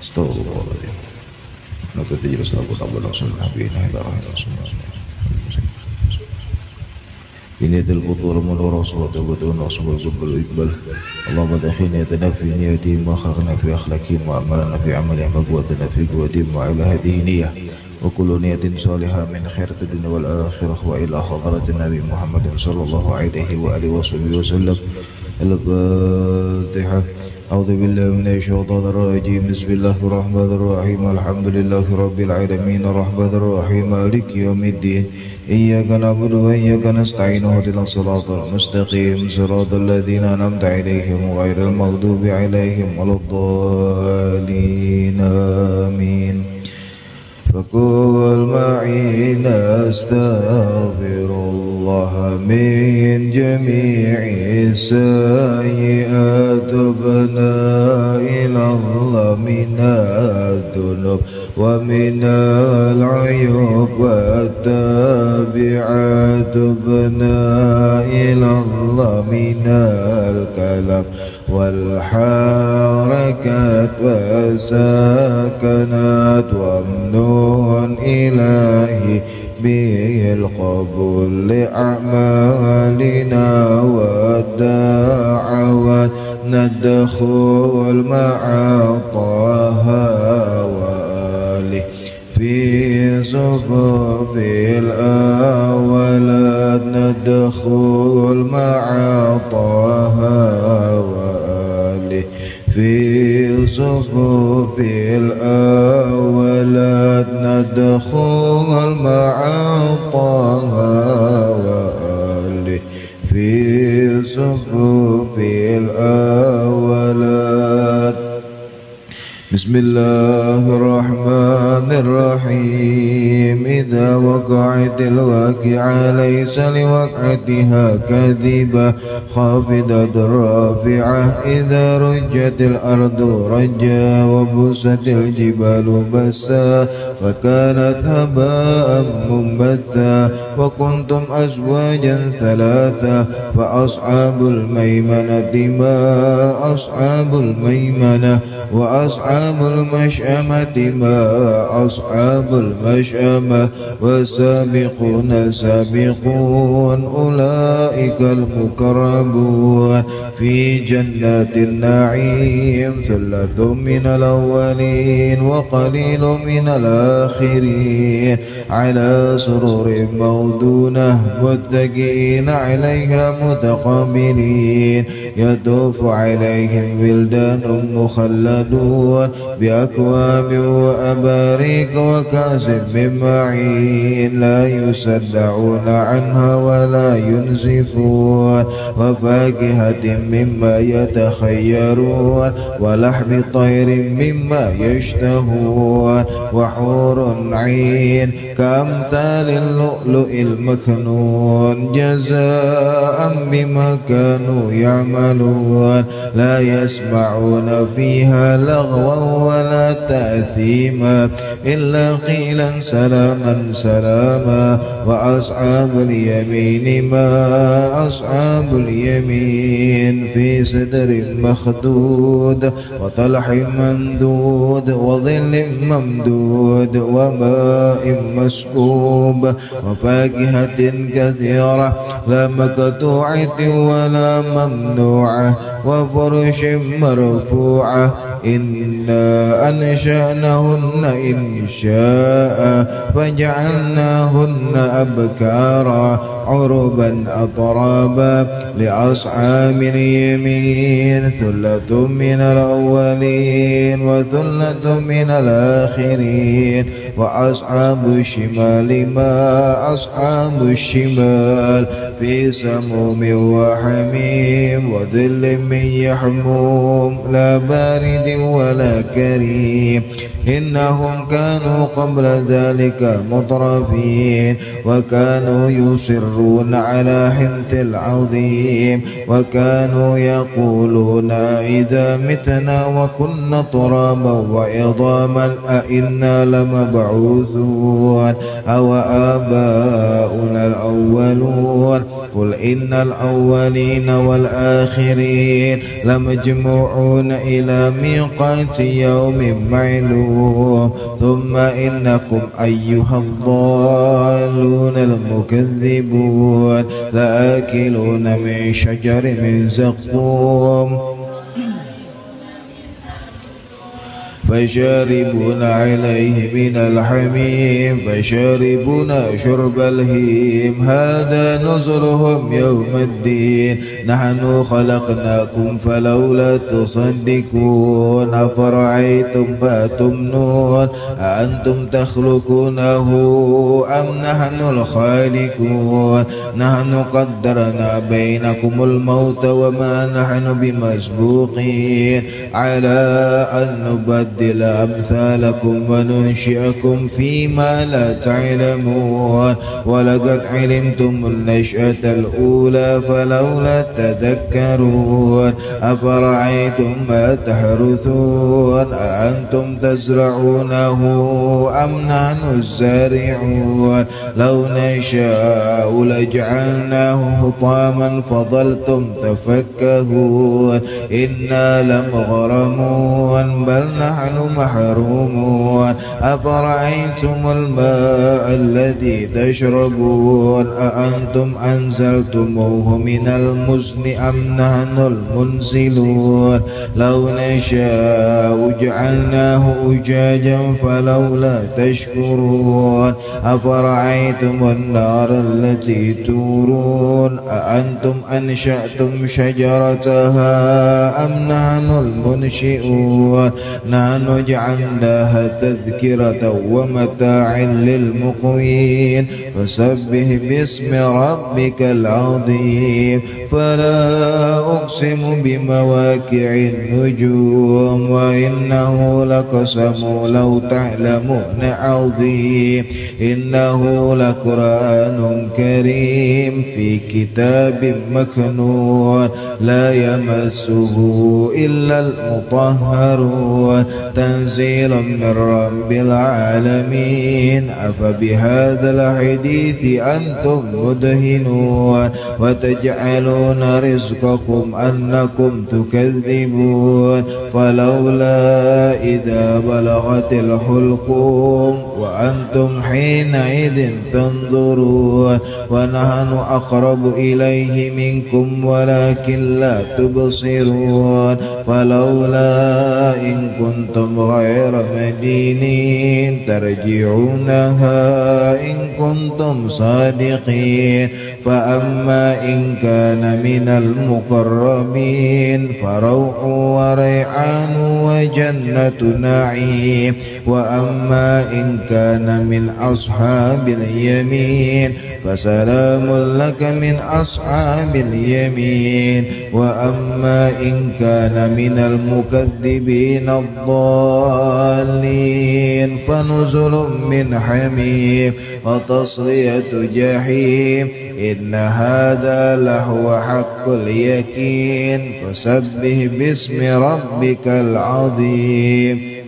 Astagfirullahaladzim. Natu tajlis lagu qabla rasul nabi ilahi rasulullah. Ini adalah butuh menurut Rasulullah butuh Rasulullah subhanahu iqbal. Allahumma dakhilni yatanafi niyati wa khalqna fi akhlaqi wa amalna fi amali wa quwwatana fi quwwati wa ila hadhihi niyyah wa kullu niyatin salihah min khairati dunya wal akhirah wa ila hadratin nabi Muhammad sallallahu alaihi wa alihi wa sallam. Al-Fatihah. A'udzu billahi minasy syaithanir rajim. Bismillahirrahmanirrahim. Alhamdulillahi rabbil alamin arrahmanir rahim maliki yaumiddin. Iyyaka na'budu wa iyyaka nasta'in ihdinas siratal mustaqim siratal ladzina an'amta 'alaihim ghairil maghdubi 'alaihim waladdallin. Amin. فقل معي نستغفر الله من جميع السيئات تبنا إلى الله من الذنوب ومن العيوب والتابعات تبنا إلى الله من الكلام والحركات والسكنات ومنون إلهي بالقبول لأعمالنا والدعوات ندخل مع طه وآله في صفوف الأولاد ندخل مع طه وآله في صفوف الأولاد ندخل مع طه وآله في صفوف الأولاد. بسم الله الرحمن الرحيم. إذا وقعت الواقعة ليس لوقعتها كاذبة خافضة رافعة. إذا رجت الأرض رجا وبست الجبال بسا فكانت هباء منبثا وكنتم أزواجا ثلاثة فأصحاب الميمنة ما أصحاب الميمنة وأصحاب المشأمة ما أصحاب المشأمة والسابقون السابقون أولئك المقربون في جنات النعيم. ثلة من الأولين وقليل من الآخرين على سرر موضونة متكئين عليها متقابلين يطوف عليهم ولدان مخلدون بأكواب وأباريك وكأس من معين لا يصدعون عنها ولا ينزفون وفاكهة مما يتخيرون ولحم طير مما يشتهون وحور عين كأمثال اللؤلؤ المكنون جزاء بما كانوا يعملون. لا يسمعون فيها لغوا ولا تأثيما إلا قيلا سلاما سلاما. وأصحاب اليمين ما أصحاب اليمين في سدر مخدود وطلح مندود وظل ممدود وماء مسكوب وفاكهة كثيرة لا مقطوعة ولا ممنوعة وفرش مرفوعة. إنا أنشأناهن إنشاء فجعلناهن أبكارا عربا أطرابا لأصحاب اليمين. ثلة من الأولين وثلة من الآخرين. وأصحاب الشمال ما أصحاب الشمال في سموم وحميم وظل من يحموم لا بارد ولا كريم. إنهم كانوا قبل ذلك مترفين وكانوا يصرون على حنث العظيم وكانوا يقولون إذا متنا وكنا ترابا وعظاما أئنا لمبعوثون أو آباؤنا الأولون. قل إن الأولين والآخرين لمجموعون إلى ميقات يوم معلوم ثم إنكم أيها الضالون المكذبون لآكلون من شجر من زقوم فشاربون عليه من الحميم فشاربون شرب الهيم هذا نزلهم يوم الدين نحن خلقناكم فلولا تصدقون أفرأيتم ما تمنون أأنتم تخلقونه أم نحن الخالقون نحن قدرنا بينكم الموت وما نحن بمسبوقين على أن نبدل أمثالكم وننشئكم فيما لا تعلمون ولقد علمتم النشأة الأولى فلولا تذكرون أفرأيتم ما تحرثون أأنتم تزرعونه أم نحن الزارعون لو نشاء لجعلناه حطاما فظلتم تفكهون إنا لمغرمون بل نحن محرومون أفرأيتم الماء الذي تشربون أأنتم أنزلتموه من المزن أم نحن المنزلون لو نشاء جعلناه أجاجا فلولا تشكرون أفرأيتم النار التي تورون أأنتم أنشأتم شجرتها أم نحن المنشئون نحن جعلناها تذكرة ومتاعا للمقوين فسبح باسم ربك العظيم فلا أقسم بمواقع النجوم وإنه لقسم لو تعلمون عظيم إنه لقرآن كريم في كتاب مكنون لا يمسه إلا المطهرون تنزيل من رب العالمين أفبهذا الحديث أنتم مدهنون وتجعلون رزقكم أنكم تكذبون فلولا إذا بلغت الحلقوم وأنتم حينئذ تنظرون ونحن أقرب إليه منكم ولكن لا تبصرون فلولا إن كنتم غير مدينين ترجعونها إن كنتم صادقين فأما إن كان من المقربين فروح وريحان وجنة نعيم وأما إن كان من أصحاب اليمين فسلام لك من أصحاب اليمين وأما إن كان من المكذبين الضالين فنزل من حميم وتصلية جحيم إن هذا لهو حق اليقين فسبح باسم ربك العظيم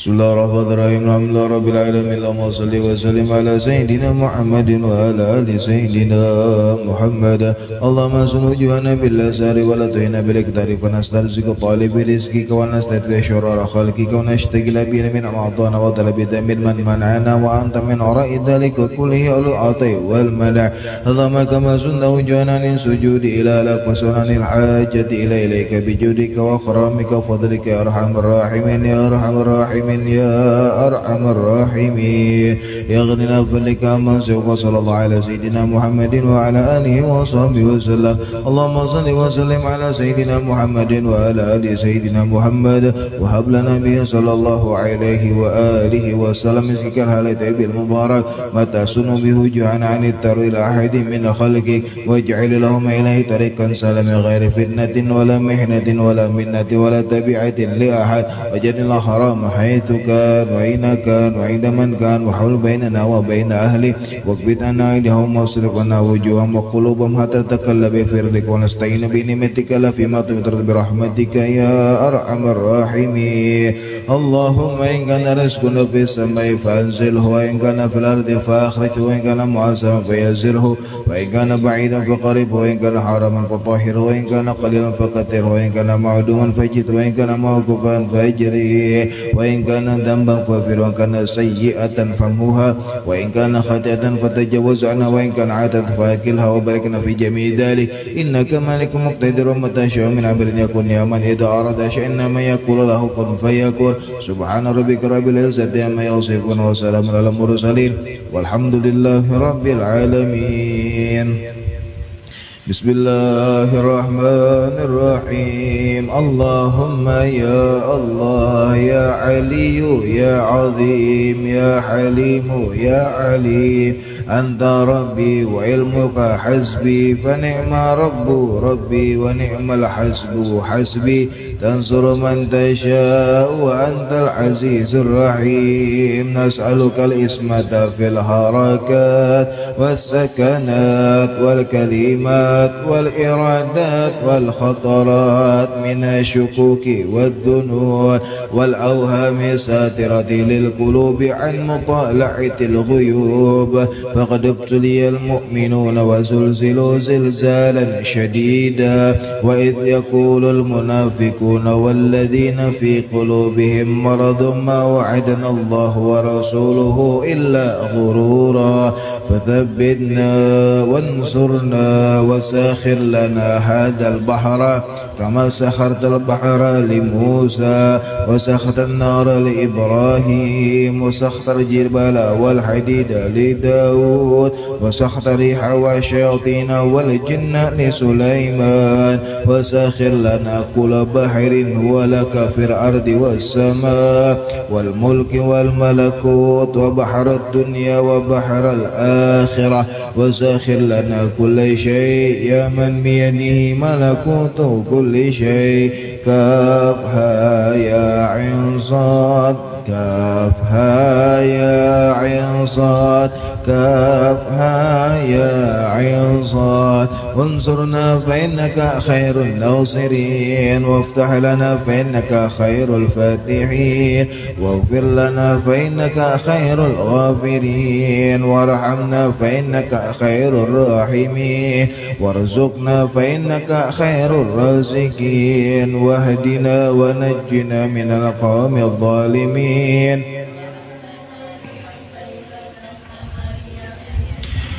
بسم الله الرحمن الرحيم الحمد لله رب العالمين اللهم صل وسلم على سيدنا محمد وعلى آل سيدنا محمد اللهم صل وجوهنا بالأسار ولا تهنا بالإقدار فنسترزق طالب رزقك ونستدفع شرار خلقك ونشتغل بنا من أعطانا وطلب من منعنا وأنت من وراء ذلك كله أولو العطاء والمنع اللهم كما سنت وجوهنا من سجود إلى لك وسنن الحاجة إليك بجودك وأكرمك وفضلك يا أرحم الراحمين يا أرحم الراحمين يا أرحم الراحمين يغننا فضلك من سوف صلى الله على سيدنا محمد وعلى آله وصحبه وسلم اللهم صل وسلم على سيدنا محمد وعلى آل سيدنا محمد وهب لنا به صلى الله عليه وآله وسلم مسكك الحالة بالمبارك متى سنوا به جعنا عن الترويل أحد من خلقك واجعل لهم إليه طريقا سلم غير فتنة ولا محنة ولا منة ولا تبعة لأحد وجد الله حرام حيث حيث كان وأين كان وعند من كان وحول بيننا وبين أهله واكبت عنا أيديهم واصرف عنا وجوههم وقلوبهم حتى تتكلم بفرلك ونستعين بنعمتك لا فيما تمطر برحمتك يا أرحم الراحمين. اللهم إن كان رزقنا في السماء فأنزله وإن كان في الأرض فأخرجه وإن كان معسرا فيسره وإن كان بعيدا فقربه وإن كان حراما فطهره وإن كان قليلا فكثره وإن كان معدوما فجد وإن كان موقوفا فاجريه وإن كان ذنبا فاغفر وإن كان سيئة فموها وإن كان خطيئة فتجاوز عنها وإن كان عادة فأكلها وباركنا في جميع ذلك إنك مالك مقتدر وما تشاء من أمر يكون يا من إذا أراد شيئا ما يقول له كن فيكون. سبحان ربك رب العزة عما يصفون وسلام على المرسلين والحمد لله رب العالمين. بسم الله الرحمن الرحيم. اللهم يا الله يا علي يا عظيم يا حليم يا عليم أنت ربي وعلمك حسبي فنعم رب ربي ونعم الحسب حسبي تنصر من تشاء وأنت العزيز الرحيم. نسألك الإسمة في الحركات والسكنات والكلمات والإرادات والخطرات من الشكوك والذنون والأوهام الساترة للقلوب عن مطالعة الغيوب فقد ابتلي المؤمنون وزلزلوا زلزالا شديدا وإذ يقول المنافقون والذين في قلوبهم مرض ما وعدنا الله ورسوله إلا غرورا فثبتنا وانصرنا وساخر لنا هذا البحر كما سخرت البحر لموسى وسخرت النار لإبراهيم وسخرت الجبال والحديد لداود وسخرت الريح والشياطين والجن لسليمان وساخر لنا كل بحر ولك في الأرض والسماء والملك والملكوت وبحر الدنيا وبحر الآخرة وساخر لنا كل شيء يا من بيده ملكوت كل شيء. كافها يا عين صاد كافها يا عين صاد كافها يا عين صاد وانصرنا فإنك خير الناصرين وافتح لنا فإنك خير الفاتحين واغفر لنا فإنك خير الغافرين وارحمنا فإنك خير الراحمين وارزقنا فإنك خير الرازقين واهدنا ونجنا من القوم الظالمين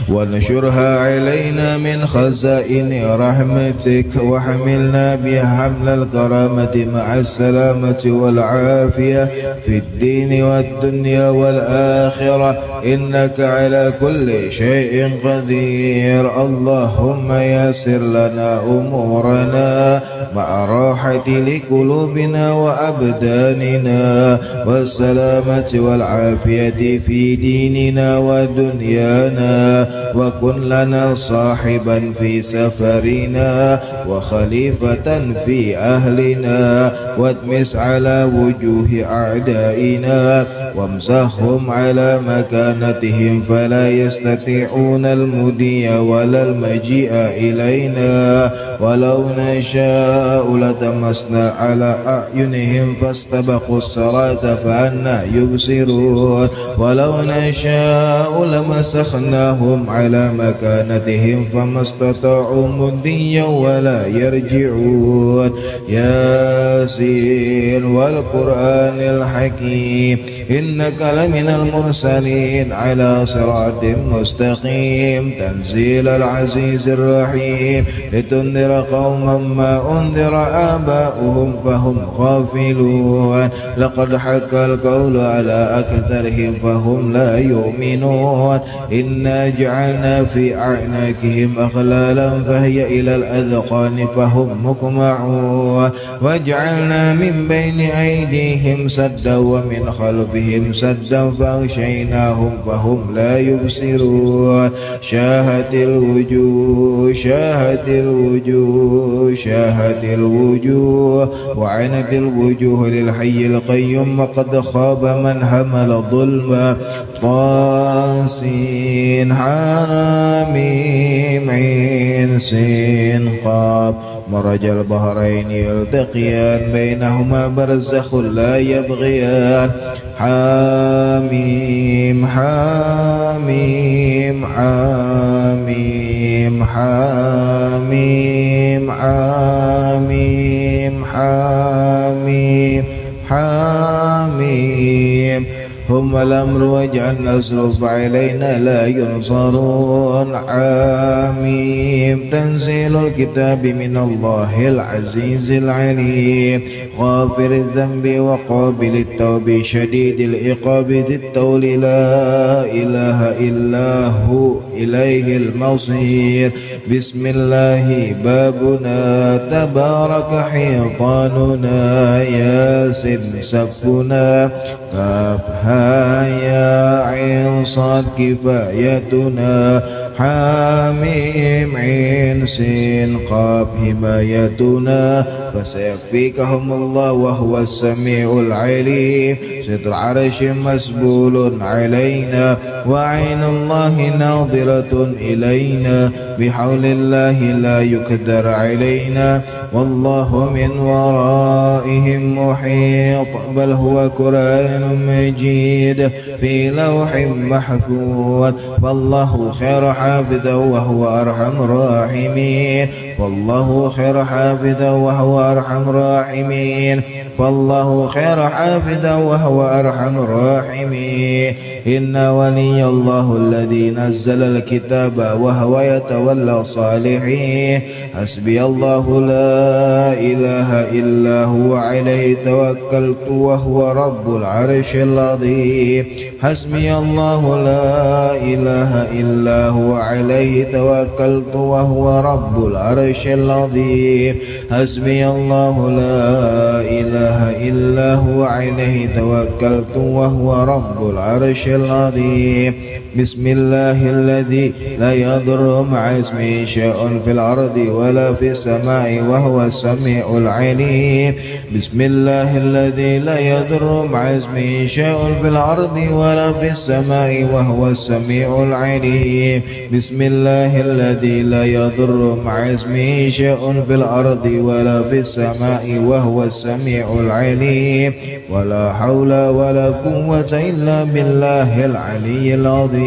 ونشرها علينا من خزائن رحمتك وحملنا بها حمل الكرامة مع السلامة والعافية في الدين والدنيا والآخرة إنك على كل شيء قدير. اللهم يسر لنا أمورنا مع راحة لقلوبنا وأبداننا والسلامة والعافية في ديننا ودنيانا وكن لنا صاحبا في سفرنا وخليفة في أهلنا وادمس على وجوه أعدائنا وامسحهم على مكانتهم فلا يستطيعون المضي ولا المجيء إلينا ولو نشاء لتمسنا على أعينهم فاستبقوا الصراط فأنى يبصرون ولو نشاء لمسخناهم على مكانتهم فما استطاعوا مضيا ولا يرجعون. ياسين والقرآن الحكيم إنك لمن المرسلين على صراط مستقيم تنزيل العزيز الرحيم لتنذر قوما ما أنذر آباؤهم فهم غافلون لقد حق القول على أكثرهم فهم لا يؤمنون إنا جعلنا في أعناقهم أغلالا فهي إلى الأذقان فهم مقمحون وجعلنا من بين أيديهم سدا ومن خلفهم عليهم سدا فأغشيناهم فهم لا يبصرون شاهت الوجوه شاهت الوجوه شاهت الوجوه وعنت الوجوه للحي القيوم وقد خاب من حمل ظلما طاسين حاميم عين سين قاف مرج البحرين يلتقيان بينهما برزخ لا يبغيان حاميم حاميم حاميم حاميم حاميم حاميم حاميم هم الأمر واجعلنا أسرف علينا لا ينصرون حاميم تنزيل الكتاب من الله العزيز العليم غافر الذنب وقابل التوب شديد العقاب ذي الطول لا إله إلا هو إليه المصير بسم الله بابنا تبارك حيطاننا ياسر سقفنا كافها يا عين صاد كفايتنا حاميم عين سين قاف حمايتنا فسيكفيكهم الله وهو السميع العليم ستر عرش مسبول علينا وعين الله ناظرة إلينا بحول الله لا يقدر علينا والله من ورائهم محيط بل هو قرآن مجيد في لوح محفوظ فالله خير حافظا وهو أرحم الراحمين والله خير حافظا وهو أرحم الراحمين فالله خير حافظا وهو أرحم الراحمين إن ولي الله الذي نزل الكتاب وهو يتولى الصالحين حسبي الله لا إله إلا هو عليه توكلت وهو رب العرش العظيم حسبي الله لا إله إلا هو عليه توكلت وهو رب العرش العظيم حسبي الله لا إله إلا هو عليه توكلت وهو رب العرش العظيم بسم الله الذي لا يضر مع اسمه شيء في الأرض ولا في السماء وهو السميع العليم بسم الله الذي لا يضر مع اسمه شيء في الأرض ولا في السماء وهو السميع العليم بسم الله الذي لا يضر مع اسمه شيء في الأرض ولا في السماء وهو السميع العليم ولا حول ولا قوة إلا بالله العلي العظيم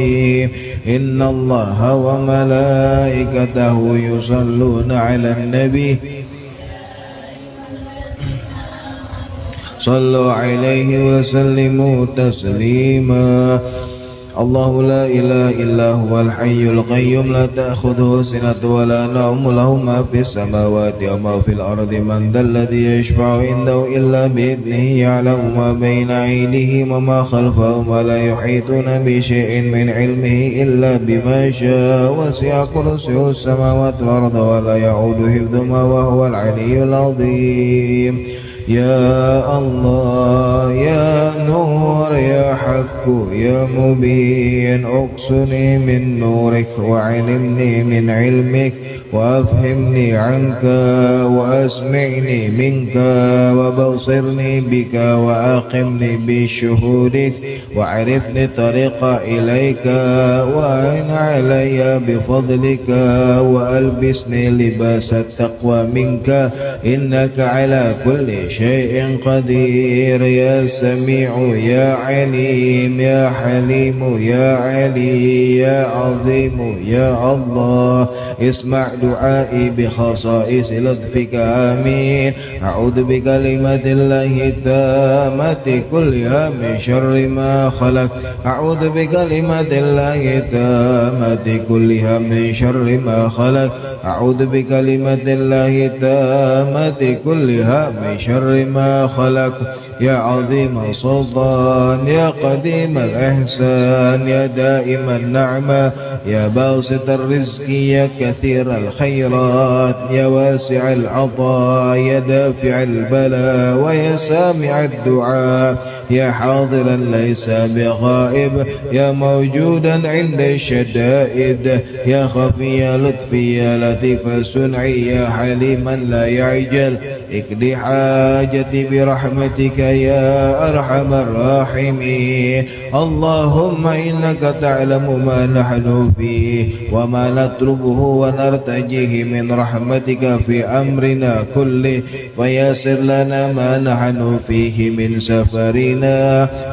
إن الله وملائكته يصلون على النبي صلوا عليه وسلموا تسليما الله لا إله إلا هو الحي القيوم لا تأخذه سنة ولا نوم له ما في السماوات وما في الأرض من ذا الذي يشفع عنده إلا بإذنه يعلم ما بين أيديهم وما خلفهم ولا يحيطون بشيء من علمه إلا بما شاء وسع كرسيه السماوات والأرض ولا يعود حفظهما وهو العلي العظيم يا الله يا نور يا حق يا مبين اقصني من نورك وعلمني من علمك وافهمني عنك واسمعني منك وبصرني بك واقمني بشهودك وعرفني طريق اليك وأعن علي بفضلك والبسني لباس التقوى منك انك على كل شيء قدير يا سميع يا عليم يا حليم يا علي يا عظيم يا الله اسمع دعائي بخصائص لطفك آمين أعوذ بكلمات الله التامة كلها من شر ما خلق أعوذ بكلمات الله التامة كلها من شر ما خلق أعوذ بكلمات الله التامة كلها من شر ما خلق يا عظيم السلطان يا قديم الإحسان يا دائم النعمة يا باسط الرزق يا كثير الخيرات يا واسع العطاء يا دافع البلاء ويا سامع الدعاء يا حاضرا ليس بغائب يا موجودا عند الشدائد يا خفي لطفي يا لطيف صنعي يا حليما لا يعجل اقض حاجتي برحمتك يا أرحم الراحمين اللهم إنك تعلم ما نحن فيه وما نطلبه ونرتجيه من رحمتك في أمرنا كله فيسر لنا ما نحن فيه من سفرنا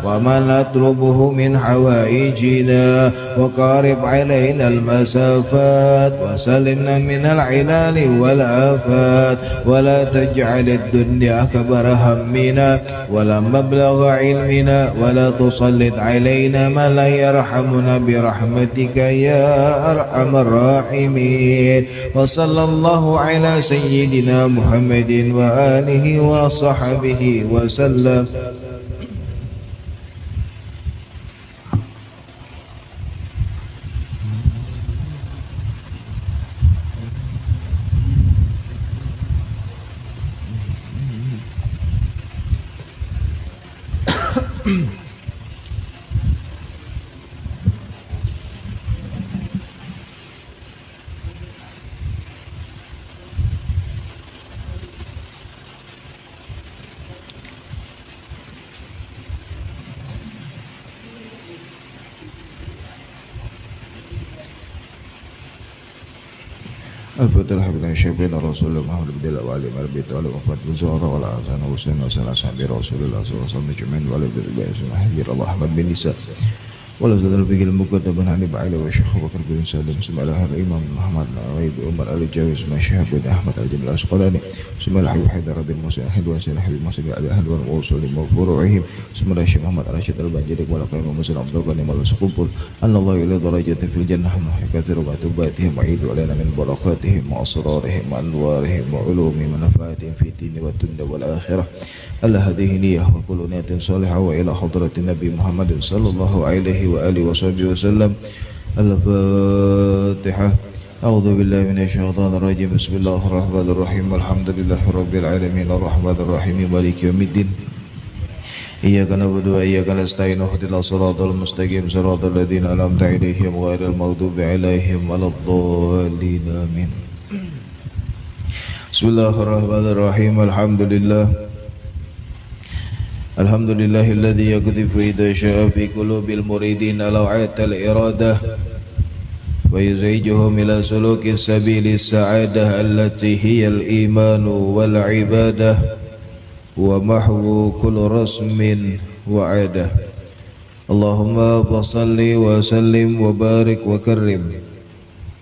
وما نطلبه من حوائجنا وقارب علينا المسافات وسلمنا من العلال والآفات ولا تجعل الدنيا أكبر همنا ولا مبلغ علمنا ولا تسلط علينا ما لا يرحمنا برحمتك يا أرحم الراحمين وصلى الله على سيدنا محمد وآله وصحبه وسلم. الفترة بن شبين رسول الله محمد بن الله وعلي بن أبي طالب وفات بزهرة ولا حسن وحسين وسنة سعد رسول الله صلى الله عليه وسلم جمعين وعلي بن أبي حجر الله أحمد بن نساء ولا زال به المقدم بن علي بعلي وشيخ بكر بن سالم سمع لها الإمام محمد العويب عمر علي الجاوي سمع شهاب بن أحمد الجمل الأسقلاني سمع الحبيب حيدر بن موسى أحد وسيل الحبيب موسى علي أهل والوصول وفروعهم سمع الشيخ محمد الراشد البنجري ولقى إمام مسلم عبد الغني مال سقوبل أن الله إلى درجة في الجنة كثير وتوباتهم وعيد علينا من بركاتهم وأسرارهم وأنوارهم وعلومهم ونفعاتهم في الدين والدنيا والآخرة الله هذه نية وكل نية صالحة وإلى حضرة النبي محمد صلى الله عليه وآله وصحبه وسلم. الفاتحة. أعوذ بالله من الشيطان الرجيم. بسم الله الرحمن الرحيم. الحمد لله رب العالمين الرحمن الرحيم مالك يوم الدين إياك نعبد وإياك نستعين اهدنا الصراط المستقيم صراط الذين أنعمت عليهم غير المغضوب عليهم ولا الضالين آمين. بسم الله الرحمن الرحيم. الحمد لله الذي يقذف إذا شاء في قلوب المريدين لوعة الإرادة ويزعجهم إلى سلوك السبيل السعادة التي هي الإيمان والعبادة ومحو كل رسم وعادة. اللهم صل وسلم وبارك وكرم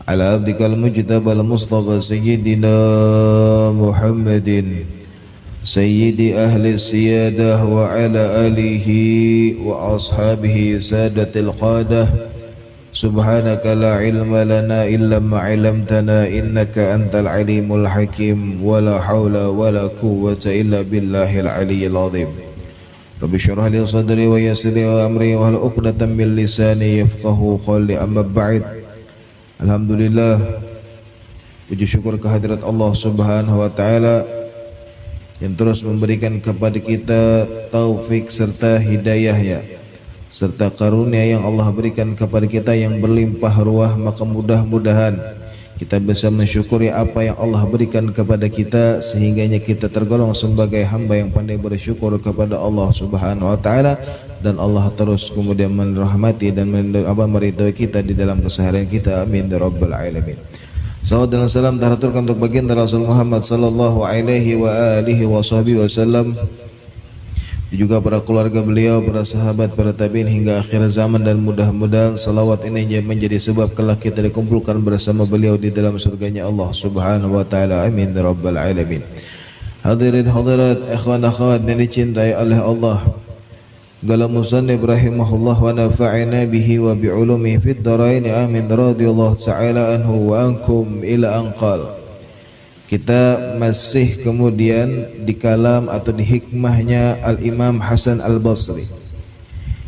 على عبدك المجتبى المصطفى سيدنا محمد سيد أهل السيادة وعلى آله وأصحابه سادة القادة. سبحانك لا علم لنا إلا ما علمتنا إنك أنت العليم الحكيم ولا حول ولا قوة إلا بالله العلي العظيم. رب اشرح لي صدري ويسر لي أمري واحلل عقدة من لساني يفقهوا قولي. أما بعد. Alhamdulillah, puji syukur kehadirat Allah Subhanahu wa taala yang terus memberikan kepada kita taufik serta hidayahnya serta karunia yang Allah berikan kepada kita yang berlimpah ruah. Maka mudah-mudahan kita bisa mensyukuri apa yang Allah berikan kepada kita sehingganya kita tergolong sebagai hamba yang pandai bersyukur kepada Allah Subhanahu wa taala, dan Allah terus kemudian merahmati dan meridhai kita di dalam keseharian kita. Amin ya rabbal alamin. Salawat dan salam teraturkan untuk baginda Rasul Muhammad sallallahu alaihi wa alihi wasallam, juga para keluarga beliau, para sahabat, para tabi'in hingga akhir zaman, dan mudah-mudahan salawat ini menjadi sebab kelak kita dikumpulkan bersama beliau di dalam surganya Allah Subhanahu wa taala. Amin ya rabbal alamin. Hadirin hadirat, ikhwan akhwat yang dicintai oleh Allah, qala musannif rahimahullah wa nafa'ana bihi wa bi'ulumihi fid dharain. Amin radhiyallahu ta'ala anhu wa ankum ila anqal. Kita masih kemudian di kalam atau di hikmahnya Al-Imam Hasan Al-Basri,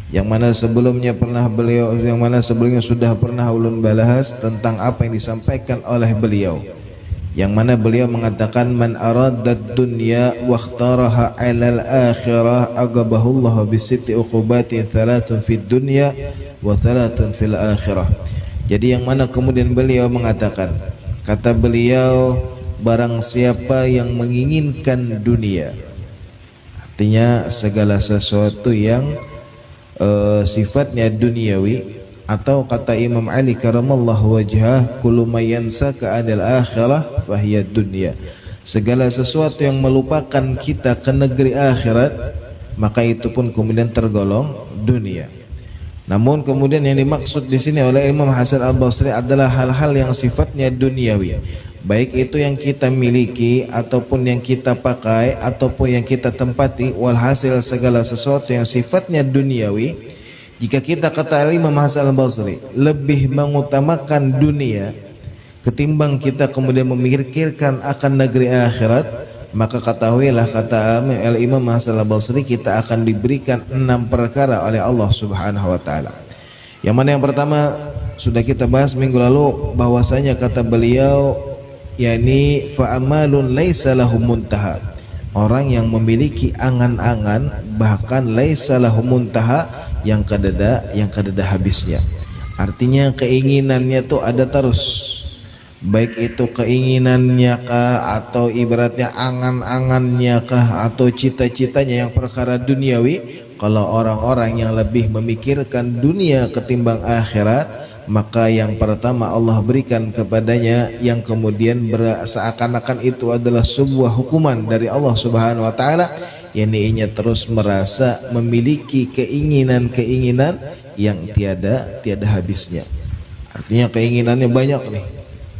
yang mana sebelumnya sudah pernah ulun bahas tentang apa yang disampaikan oleh beliau, yang mana beliau mengatakan man aradad dunya wa ikhtaraha 'alal akhirah agabahullahu bisitti uqubatin thalatun fid dunya wa thalatun fil akhirah. Jadi yang mana kemudian beliau mengatakan, kata beliau, barang siapa yang menginginkan dunia, artinya segala sesuatu yang sifatnya duniawi, atau kata Imam Ali karamallahu wajhah, kullu may yansaka 'anil akhirah fahiya dunya, segala sesuatu yang melupakan kita ke negeri akhirat, maka itu pun kemudian tergolong dunia. Namun kemudian yang dimaksud di sini oleh Imam Hasan Al-Basri adalah hal-hal yang sifatnya duniawi, baik itu yang kita miliki ataupun yang kita pakai ataupun yang kita tempati, walhasil segala sesuatu yang sifatnya duniawi. Jika kita, kata Imam Hasan Al-Basri, lebih mengutamakan dunia ketimbang kita kemudian memikirkan akan negeri akhirat, maka ketahuilah, kata Imam Hasan Al-Basri, kita akan diberikan 6 perkara oleh Allah Subhanahu wa taala. Yang mana yang pertama sudah kita bahas minggu lalu, bahwasanya kata beliau, yakni fa'amalun laisa lahu muntaha, orang yang memiliki angan-angan bahkan laisa lahu muntaha, yang kadada habisnya. Artinya keinginannya tuh ada terus, baik itu keinginannya kah, atau ibaratnya angan-angannya kah, atau cita-citanya yang perkara duniawi. Kalau orang-orang yang lebih memikirkan dunia ketimbang akhirat, maka yang pertama Allah berikan kepadanya yang kemudian seakan-akan itu adalah sebuah hukuman dari Allah Subhanahu wa taala, yakni ia terus merasa memiliki keinginan-keinginan yang tiada habisnya. Artinya keinginannya banyak nih,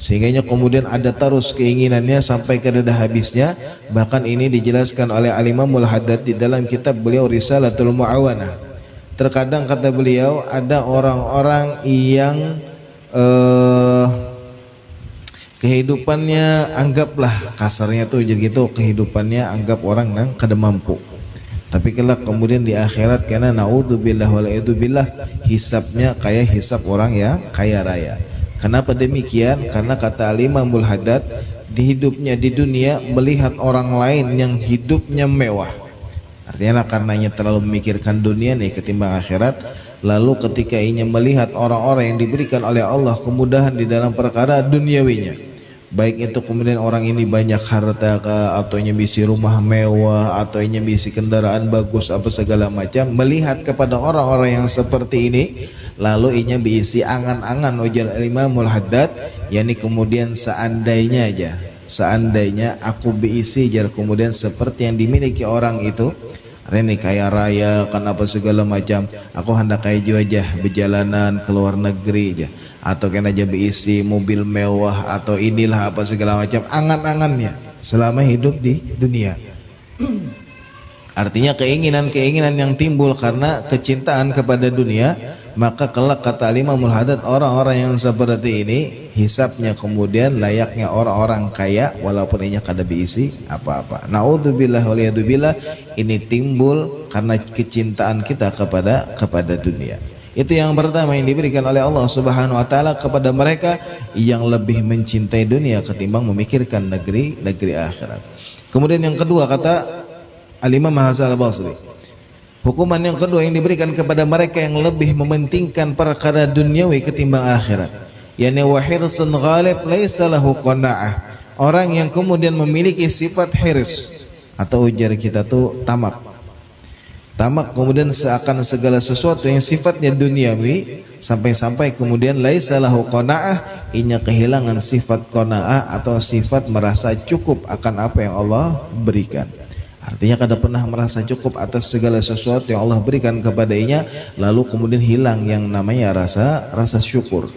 sehingga kemudian ada terus keinginannya sampai kada habisnya. Bahkan ini dijelaskan oleh Al-Imamul Haddad di dalam kitab beliau Risalatul Mu'awanah. Terkadang kata beliau ada orang-orang yang kehidupannya, anggaplah kasarnya tuh jadi gitu, kehidupannya anggap orang yang kada mampu, tapi kelak kemudian di akhirat karena naudzubillah walaidzubillah hisabnya kayak hisab orang yang kaya raya. Kenapa demikian? Karena kata Al-Imamul Haddad, di hidupnya di dunia melihat orang lain yang hidupnya mewah, artinya karenanya terlalu memikirkan dunia nih ketimbang akhirat. Lalu ketika ia melihat orang-orang yang diberikan oleh Allah kemudahan di dalam perkara duniawinya, baik itu kemudian orang ini banyak harta atau nya bisi rumah mewah atau nya bisi kendaraan bagus apa segala macam, melihat kepada orang-orang yang seperti ini, lalu inya bisi angan-angan ujar Imamul Haddad, yakni kemudian seandainya aku bisi jar kemudian seperti yang dimiliki orang itu, Reni kaya raya kan apa segala macam, aku hendak kayak aja berjalanan ke luar negeri aja, atau kena aja berisi mobil mewah atau inilah apa segala macam angan-angannya selama hidup di dunia. Artinya keinginan-keinginan yang timbul karena kecintaan kepada dunia, maka kelak kata Imamul Haddad, orang-orang yang seperti ini hisabnya kemudian layaknya orang-orang kaya walaupun inya kada berisi apa-apa. Naudzubillah waliyadzubillah, ini timbul karena kecintaan kita kepada dunia. Itu yang pertama yang diberikan oleh Allah Subhanahu wa taala kepada mereka yang lebih mencintai dunia ketimbang memikirkan negeri akhirat. Kemudian yang kedua kata Al-Imam Hasan Al-Basri, hukuman yang kedua yang diberikan kepada mereka yang lebih mementingkan perkara duniawi ketimbang akhirat, yakni wa hirsun ghalib laisa lahu qanaah, orang yang kemudian memiliki sifat hirs atau ujar kita tuh tamak kemudian seakan segala sesuatu yang sifatnya duniawi, sampai-sampai kemudian laisa lahu qanaah, inya kehilangan sifat qanaah atau sifat merasa cukup akan apa yang Allah berikan. Artinya kada pernah merasa cukup atas segala sesuatu yang Allah berikan kepadanya, lalu kemudian hilang yang namanya rasa syukur,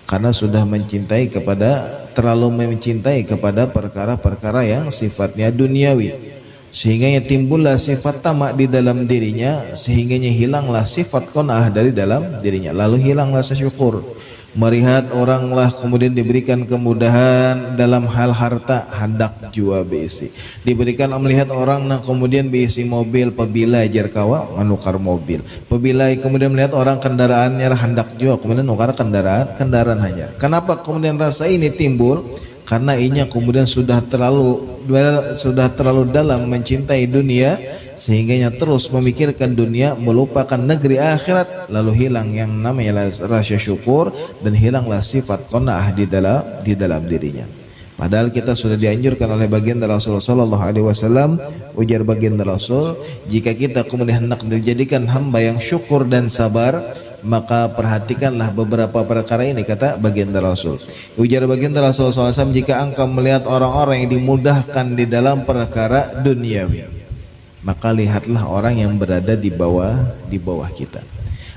karena sudah terlalu mencintai kepada perkara-perkara yang sifatnya duniawi, sehingga timbullah sifat tamak di dalam dirinya, sehingga hilanglah sifat qanaah dari dalam dirinya, lalu hilang rasa syukur. Melihat oranglah kemudian diberikan kemudahan dalam hal harta, hendak jua beisi. Diberikan melihat orang nah kemudian beisi mobil, pabila jar kawa menukar mobil. Pabila kemudian melihat orang kendaraannya hendak jua kemudian nukar kendaraan hanya. Kenapa kemudian rasa ini timbul? karena inya kemudian sudah terlalu dalam mencintai dunia sehingganya terus memikirkan dunia, melupakan negeri akhirat, lalu hilang yang namanya rasa syukur dan hilanglah sifat qanaah di dalam dirinya. Padahal kita sudah dianjurkan oleh baginda Rasul sallallahu alaihi wasallam, ujar baginda Rasul, jika kita kemudian hendak dijadikan hamba yang syukur dan sabar, maka perhatikanlah beberapa perkara ini, kata baginda Rasul. Ujar baginda Rasul sallallahu alaihi wasallam, jika engkau melihat orang-orang yang dimudahkan di dalam perkara duniawi, maka lihatlah orang yang berada di bawah kita.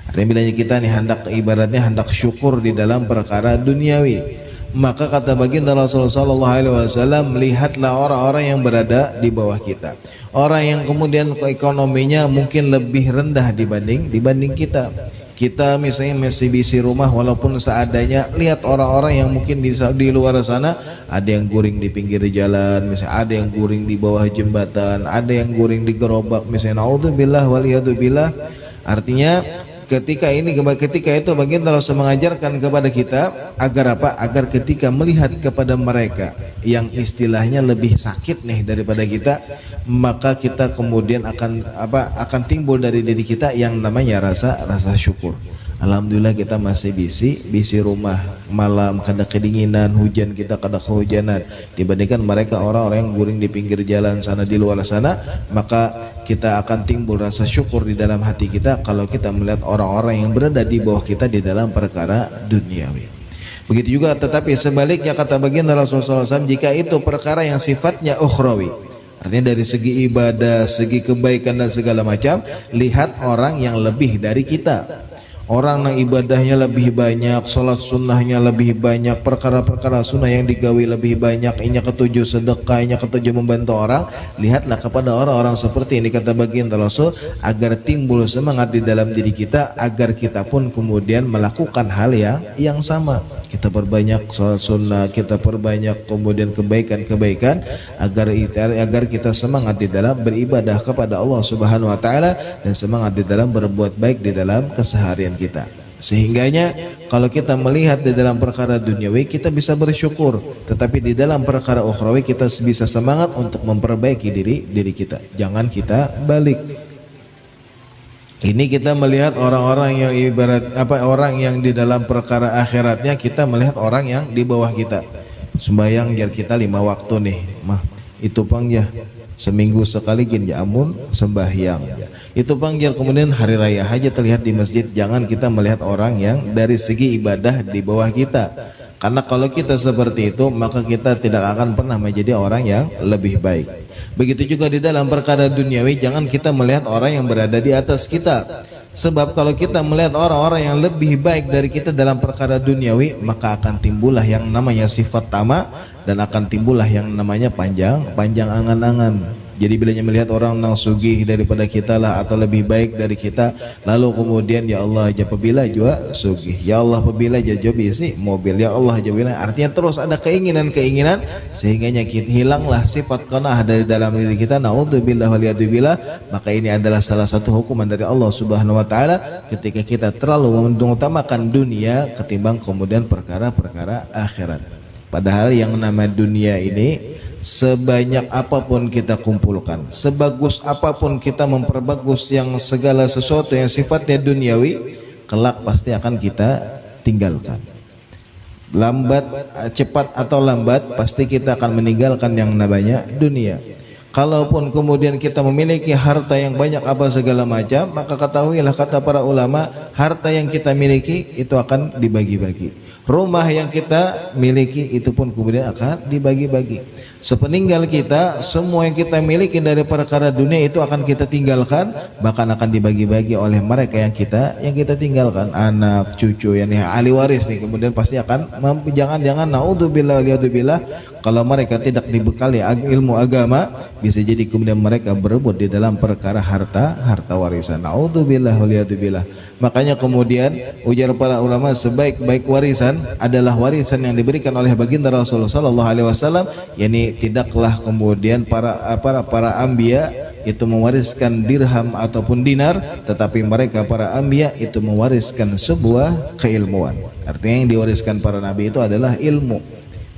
Artinya bila kita nih ibaratnya hendak syukur di dalam perkara duniawi, maka kata baginda Rasulullah sallallahu alaihi wasallam, lihatlah orang-orang yang berada di bawah kita. Orang yang kemudian ekonominya mungkin lebih rendah dibanding kita. Kita misalnya masih bisi rumah walaupun seadanya, lihat orang-orang yang mungkin di luar sana, ada yang guring di pinggir jalan, misalnya ada yang guring di bawah jembatan, ada yang guring di gerobak, misalnya naudzubillah waliyadzubillah. Artinya ketika itu baginda Rasul mengajarkan kepada kita agar apa? Agar ketika melihat kepada mereka yang istilahnya lebih sakit nih daripada kita, maka kita kemudian akan timbul dari diri kita yang namanya rasa syukur. Alhamdulillah kita masih bisi rumah, malam kada kedinginan, hujan kita kada kehujanan, dibandingkan mereka orang-orang yang guring di pinggir jalan sana, di luar sana. Maka kita akan timbul rasa syukur di dalam hati kita kalau kita melihat orang-orang yang berada di bawah kita di dalam perkara duniawi. Begitu juga tetapi sebaliknya, kata baginda Rasulullah SAW, jika itu perkara yang sifatnya ukhrawi, artinya dari segi ibadah, segi kebaikan dan segala macam, lihat orang yang lebih dari kita. Orang yang ibadahnya lebih banyak, sholat sunnahnya lebih banyak, perkara-perkara sunnah yang digawe lebih banyak, inya ketujuh sedekah, inya ketujuh membantu orang. Lihatlah kepada orang-orang seperti ini, kata baginda Rasul, agar timbul semangat di dalam diri kita, agar kita pun kemudian melakukan hal yang sama. Kita perbanyak sholat sunnah, kita perbanyak kemudian kebaikan-kebaikan, agar kita semangat di dalam beribadah kepada Allah Subhanahu wa taala dan semangat di dalam berbuat baik di dalam keseharian kita. Sehingganya kalau kita melihat di dalam perkara duniawi kita bisa bersyukur, tetapi di dalam perkara ukhrawi kita bisa semangat untuk memperbaiki diri kita. Jangan kita balik. Ini kita melihat orang-orang yang orang yang di dalam perkara akhiratnya, kita melihat orang yang di bawah kita. Sembayang jar kita 5 waktu nih, mah itu pang ya seminggu sekali gin ya amun sembahyang ya. Itu panggil kemudian hari raya aja terlihat di masjid. Jangan kita melihat orang yang dari segi ibadah di bawah kita, karena kalau kita seperti itu maka kita tidak akan pernah menjadi orang yang lebih baik. Begitu juga di dalam perkara duniawi, jangan kita melihat orang yang berada di atas kita, sebab kalau kita melihat orang-orang yang lebih baik dari kita dalam perkara duniawi, maka akan timbullah yang namanya sifat tamak dan akan timbullah yang namanya panjang angan-angan. Jadi bilanya melihat orang yang sugih daripada kita lah atau lebih baik dari kita, lalu kemudian ya Allah aja apabila juga sugih, ya Allah apabila aja jobi sih mobil, ya Allah aja bila, artinya terus ada keinginan sehingganya hilanglah sifat qanaah dari dalam diri kita. Naudzubillah waliyadzubillah. Maka ini adalah salah satu hukuman dari Allah Subhanahu wa taala ketika kita terlalu mengutamakan dunia ketimbang kemudian perkara-perkara akhirat. Padahal yang nama dunia ini, sebanyak apapun kita kumpulkan, sebagus apapun kita memperbagus yang segala sesuatu yang sifatnya duniawi, kelak pasti akan kita tinggalkan. Cepat atau lambat pasti kita akan meninggalkan yang namanya dunia. Kalaupun kemudian kita memiliki harta yang banyak apa segala macam, maka ketahuilah, kata para ulama, harta yang kita miliki itu akan dibagi-bagi. Rumah yang kita miliki itu pun kemudian akan dibagi-bagi. Sepeninggal kita, semua yang kita miliki dari perkara dunia itu akan kita tinggalkan, bahkan akan dibagi-bagi oleh mereka yang kita tinggalkan, anak, cucu, yang ahli waris nih, kemudian pasti akan jangan naudzubillah waliyadzubillah, kalau mereka tidak dibekali ilmu agama, bisa jadi kemudian mereka berebut di dalam perkara harta warisan. Naudzubillah waliyadzubillah. Makanya kemudian ujar para ulama, sebaik-baik warisan adalah warisan yang diberikan oleh baginda Rasulullah sallallahu alaihi wasallam, yakni tidaklah kemudian para anbiya itu mewariskan dirham ataupun dinar, tetapi mereka para anbiya itu mewariskan sebuah keilmuan. Artinya yang diwariskan para nabi itu adalah ilmu.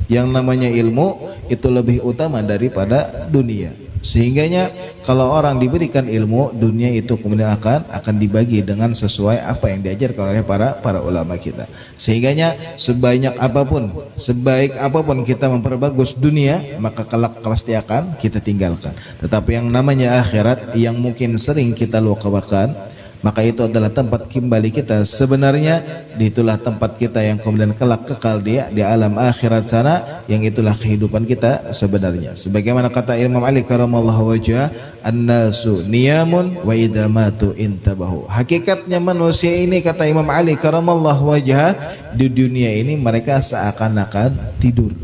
Yang namanya ilmu itu lebih utama daripada dunia. Sehingganya kalau orang diberikan ilmu, dunia itu kemudian akan dibagi dengan sesuai apa yang diajarkan oleh para ulama kita. Sehingganya sebanyak apapun, sebaik apapun kita memperbagus dunia, maka kelak pasti akan kita tinggalkan. Tetapi yang namanya akhirat yang mungkin sering kita lupakan, maka itu adalah tempat kembali kita. Sebenarnya itulah tempat kita yang kemudian kelak kekal di alam akhirat sana, yang itulah kehidupan kita sebenarnya. Sebagaimana kata Imam Ali karamallahu wajhah, an-nasu niyamun wa idza matu intabahu. Hakikatnya manusia ini, kata Imam Ali karamallahu wajhah, di dunia ini mereka seakan-akan tidur.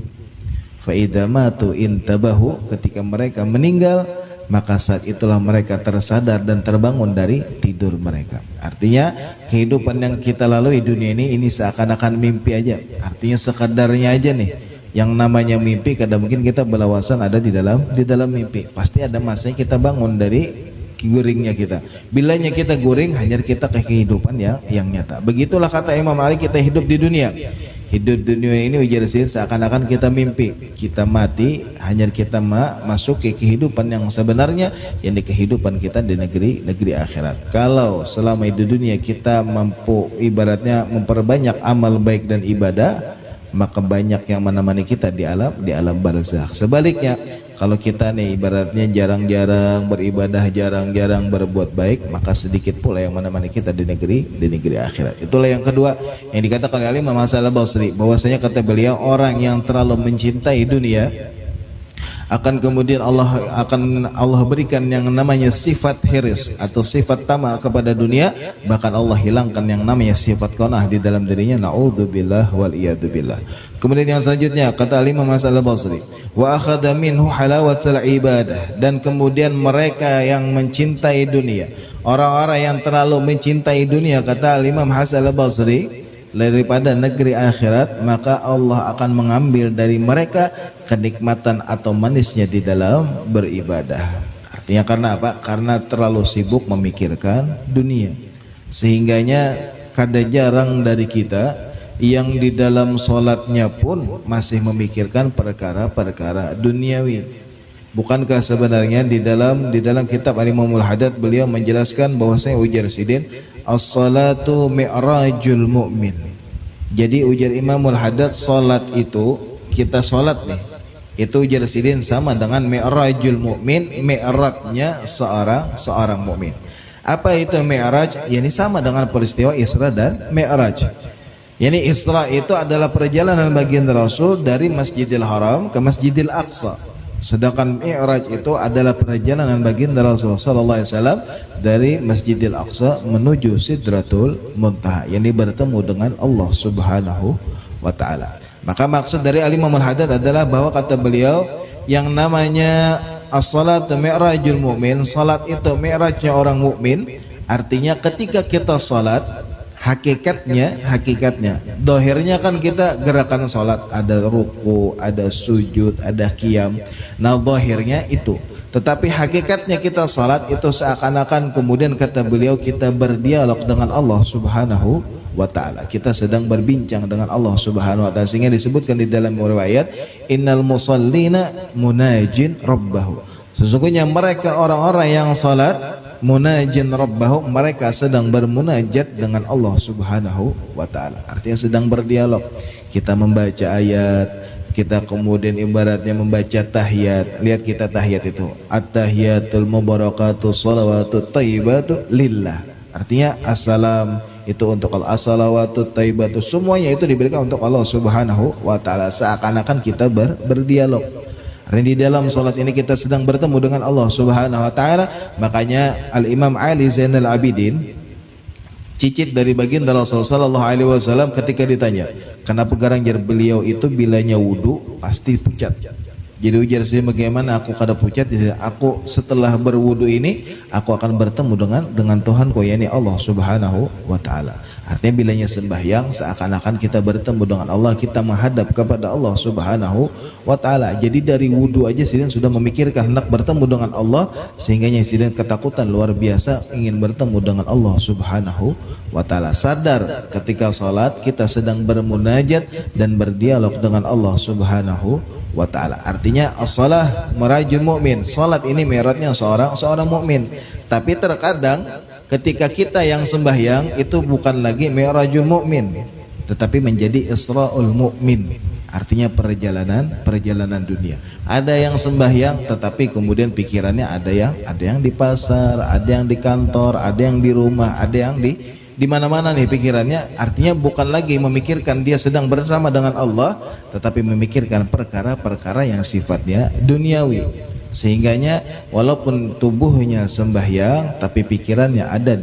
Fa idza matu intabahu, ketika mereka meninggal maka saat itulah mereka tersadar dan terbangun dari tidur mereka. Artinya kehidupan yang kita lalui dunia ini seakan-akan mimpi aja. Artinya sekadarnya aja nih. Yang namanya mimpi, kadang mungkin kita berlawasan ada di dalam mimpi. Pasti ada masanya kita bangun dari guringnya kita. Bilanya kita guring, hanya kita ke kehidupan yang nyata. Begitulah kata Imam Ali, kita hidup di dunia. Hidup dunia ini ujar sih seakan-akan kita mimpi. Kita mati, hanya kita masuk ke kehidupan yang sebenarnya, yang di kehidupan kita di negeri akhirat. Kalau selama di dunia kita mampu ibaratnya memperbanyak amal baik dan ibadah, maka banyak yang menemani kita di alam barzakh. Sebaliknya, kalau kita nih ibaratnya jarang-jarang beribadah, jarang-jarang berbuat baik, maka sedikit pula yang menemani kita di negeri akhirat. Itulah yang kedua yang dikatakan oleh Imam Hasan al-Basri, bahwasanya kata beliau, orang yang terlalu mencintai dunia akan kemudian Allah berikan yang namanya sifat hiris atau sifat tamak kepada dunia, bahkan Allah hilangkan yang namanya sifat qanaah di dalam dirinya. Naudzubillah wal iyadzubillah. Kemudian yang selanjutnya kata Imam Hasan al-Basri, wa akhadha minhu halawatul ibadah, dan kemudian mereka yang mencintai dunia, orang-orang yang terlalu mencintai dunia, kata Imam Hasan al-Basri, daripada negeri akhirat, maka Allah akan mengambil dari mereka kenikmatan atau manisnya di dalam beribadah. Artinya karena apa? Karena terlalu sibuk memikirkan dunia. Sehingganya kada jarang dari kita yang di dalam sholatnya pun masih memikirkan perkara-perkara duniawi. Bukankah sebenarnya di dalam kitab Al-Imamul Haddad beliau menjelaskan bahwasanya ujar sidin, as-salatu mi'rajul mu'min. Jadi ujar Imamul Haddad, salat itu, kita salat nih, itu ujar sidin sama dengan mi'rajul mu'min, mi'rajnya seorang mukmin. Apa itu mi'raj? Yani sama dengan peristiwa Isra dan Mi'raj. Yani Isra itu adalah perjalanan baginda Rasul dari Masjidil Haram ke Masjidil Aqsa. Sedangkan Mi'raj itu adalah perjalanan baginda Rasulullah sallallahu alaihi wasallam dari Masjidil Aqsa menuju Sidratul Muntaha, yang bertemu dengan Allah Subhanahu wa taala. Maka maksud dari Al-Imam Al-Haddad adalah bahwa kata beliau, yang namanya as-salatu mi'rajul mu'min, salat itu mi'rajnya orang mukmin. Artinya ketika kita salat, hakikatnya dohirnya kan kita gerakan sholat, ada ruku, ada sujud, ada qiyam. Nah dohirnya itu, tetapi hakikatnya kita sholat itu seakan-akan kemudian kata beliau kita berdialog dengan Allah Subhanahu wa ta'ala. Kita sedang berbincang dengan Allah Subhanahu wa ta'ala, sehingga disebutkan di dalam riwayat, innal musallina munajin rabbahu. Sesungguhnya mereka orang-orang yang sholat munajin rabbahu, mereka sedang bermunajat dengan Allah Subhanahu wa ta'ala. Artinya sedang berdialog. Kita membaca ayat, kita kemudian ibaratnya membaca tahiyat. Lihat kita tahiyat itu, at-tahiyatul mubarakatuh salawatut tayyibatu lillah. Artinya assalam itu untuk Allah, as-salawatut tayyibatu, semuanya itu diberikan untuk Allah Subhanahu wa ta'ala. Seakan-akan kita berdialog. Di dalam salat ini kita sedang bertemu dengan Allah Subhanahu wa taala. Makanya Al-Imam Ali Zainal Abidin, cicit dari baginda Rasulullah sallallahu alaihi wasallam, ketika ditanya kenapa garanjar beliau itu bilanya wudu pasti pucat. Jadi ujar saya, bagaimana aku kada pucat? Aku setelah berwudu ini aku akan bertemu dengan Tuhanku, yakni Allah Subhanahu wa taala. Artinya bilanya sembahyang seakan-akan kita bertemu dengan Allah, kita menghadap kepada Allah Subhanahu wa taala. Jadi dari wudu aja sidin sudah memikirkan hendak bertemu dengan Allah, sehingga sidin ketakutan luar biasa ingin bertemu dengan Allah Subhanahu wa taala. Sadar ketika salat kita sedang bermunajat dan berdialog dengan Allah Subhanahu wa taala. Artinya as-shalah merajul mukmin. Salat ini meratnya seorang mukmin. Tapi terkadang ketika kita yang sembahyang itu bukan lagi mi'rajul mukmin, tetapi menjadi isra'ul mukmin. Artinya perjalanan dunia. Ada yang sembahyang tetapi kemudian pikirannya ada yang di pasar, ada yang di kantor, ada yang di rumah, ada yang di mana-mana nih pikirannya. Artinya bukan lagi memikirkan dia sedang bersama dengan Allah, tetapi memikirkan perkara-perkara yang sifatnya duniawi. Sehingganya walaupun tubuhnya sembahyang tapi pikirannya ada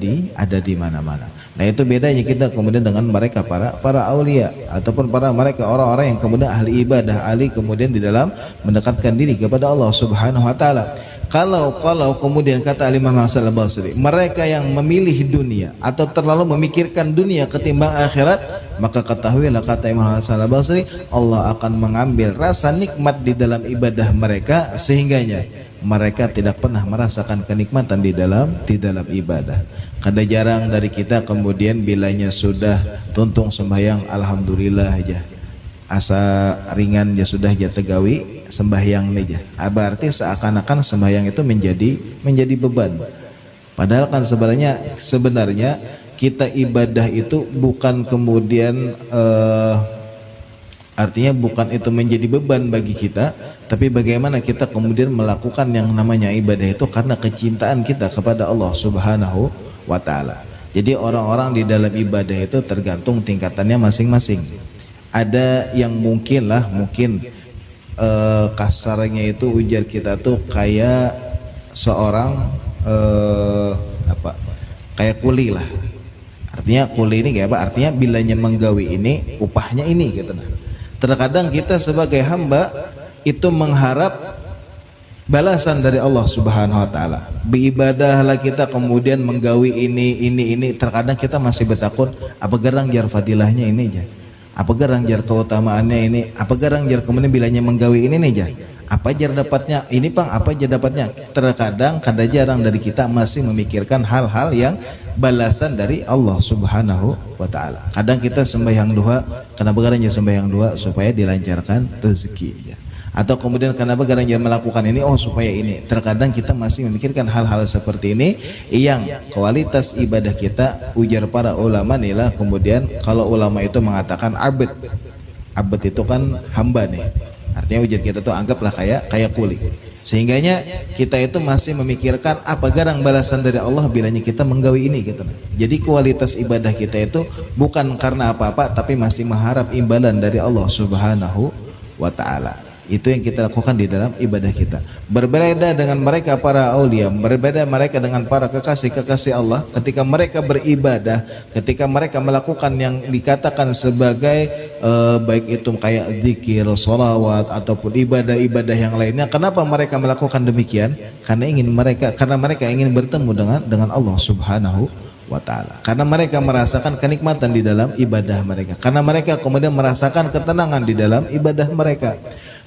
di mana-mana. Nah itu bedanya kita kemudian dengan mereka para aulia ataupun para mereka orang-orang yang kemudian ahli ibadah, ahli kemudian di dalam mendekatkan diri kepada Allah Subhanahu wa taala. Kalau kemudian kata Imam Hasan al-Basri, mereka yang memilih dunia atau terlalu memikirkan dunia ketimbang akhirat, maka ketahuilah kata Imam Hasan al-Basri, Allah akan mengambil rasa nikmat di dalam ibadah mereka, sehingganya mereka tidak pernah merasakan kenikmatan di dalam ibadah. Kada jarang dari kita kemudian bilanya sudah tuntung sembahyang alhamdulillah aja, asa ringan ya sudah ya tegawi sembahyang aja. Berarti seakan-akan sembahyang itu menjadi beban. Padahal kan sebenarnya kita ibadah itu bukan kemudian artinya bukan itu menjadi beban bagi kita, tapi bagaimana kita kemudian melakukan yang namanya ibadah itu karena kecintaan kita kepada Allah Subhanahu wa taala. Jadi orang-orang di dalam ibadah itu tergantung tingkatannya masing-masing. Ada yang mungkin kasarnya itu ujar kita tuh kayak seorang kayak kuli lah. Artinya kuli ini kayak apa? Artinya bilanya menggawi ini upahnya ini gitu. Terkadang kita sebagai hamba itu mengharap balasan dari Allah Subhanahu wa taala. Beribadahlah kita kemudian menggawi ini, terkadang kita masih bertakut apa garang jar fadilahnya ini aja. Apa garang jar keutamaannya ini, apa garang jar kemudian bilanya menggawi ini nih aja. Apa jar dapatnya ini Bang, apa jar dapatnya. Terkadang kada jarang dari kita masih memikirkan hal-hal yang balasan dari Allah Subhanahu wa taala. Kadang kita sembahyang duha, kenapa garang jar sembahyang duha supaya dilancarkan rezeki. Atau kemudian kenapa garang jar melakukan ini, oh supaya ini. Terkadang kita masih memikirkan hal-hal seperti ini yang kualitas ibadah kita ujar para ulama inilah. Kemudian kalau ulama itu mengatakan abd itu kan hamba nih. Artinya ujar kita tuh anggaplah kayak kuli. Sehingganya kita itu masih memikirkan apa garang balasan dari Allah bilanya kita menggawi ini gitu. Jadi kualitas ibadah kita itu bukan karena apa-apa, tapi masih mengharap imbalan dari Allah Subhanahu wa taala. Itu yang kita lakukan di dalam ibadah kita. Berbeda dengan mereka para aulia, berbeda mereka dengan para kekasih Allah. Ketika mereka beribadah, ketika mereka melakukan yang dikatakan sebagai baik itu kayak zikir, sholawat ataupun ibadah-ibadah yang lainnya. Kenapa mereka melakukan demikian? Karena mereka ingin bertemu dengan Allah Subhanahu wa ta'ala. Karena mereka merasakan kenikmatan di dalam ibadah mereka. Karena mereka kemudian merasakan ketenangan di dalam ibadah mereka.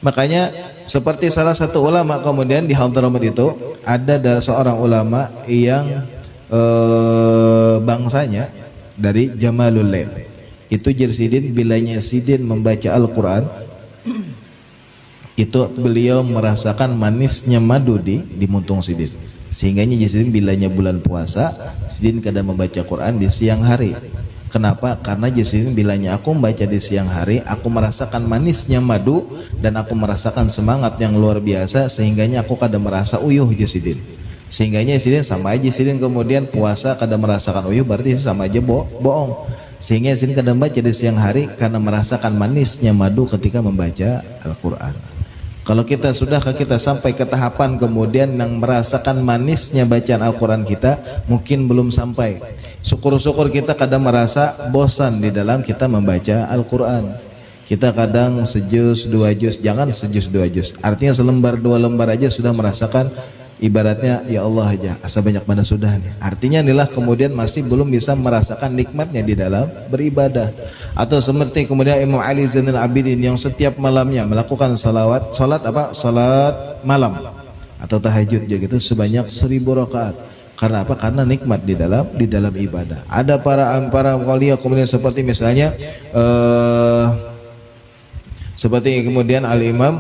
Makanya seperti salah satu ulama kemudian di Hadramaut itu ada seorang ulama yang bangsanya dari Jamalul Lail. Itu Sidin bilanya Sidin membaca Al-Quran, itu beliau merasakan manisnya madu di muntung Sidin. Sehingganya Sidin bilanya bulan puasa, Sidin kadang membaca Quran di siang hari. Kenapa? Karena Sidin bilanya aku membaca di siang hari, aku merasakan manisnya madu dan aku merasakan semangat yang luar biasa, sehingganya aku kadang merasa uyuh Sidin. Sehingganya Sidin sama aja Sidin kemudian puasa kadang merasakan uyuh, berarti sama aja bohong. Sehingga Sidin kadang baca di siang hari karena merasakan manisnya madu ketika membaca Al-Quran. Kalau kita sampai ke tahapan kemudian yang merasakan manisnya bacaan Al-Quran kita, mungkin belum sampai. Syukur-syukur kita kadang merasa bosan di dalam kita membaca Al-Quran. Kita kadang sejus, 2 juz, jangan sejus 2 juz. Artinya selembar 2 lembar aja sudah merasakan ibaratnya ya Allah aja, asa banyak mana sudah nih. Artinya inilah kemudian masih belum bisa merasakan nikmatnya di dalam beribadah. Atau seperti kemudian Imam Ali Zainal Abidin yang setiap malamnya melakukan salat malam atau tahajud gitu sebanyak 1000 rakaat. Karena apa? Karena nikmat di dalam ibadah. Ada para wali kemudian seperti misalnya seperti kemudian Al-Imam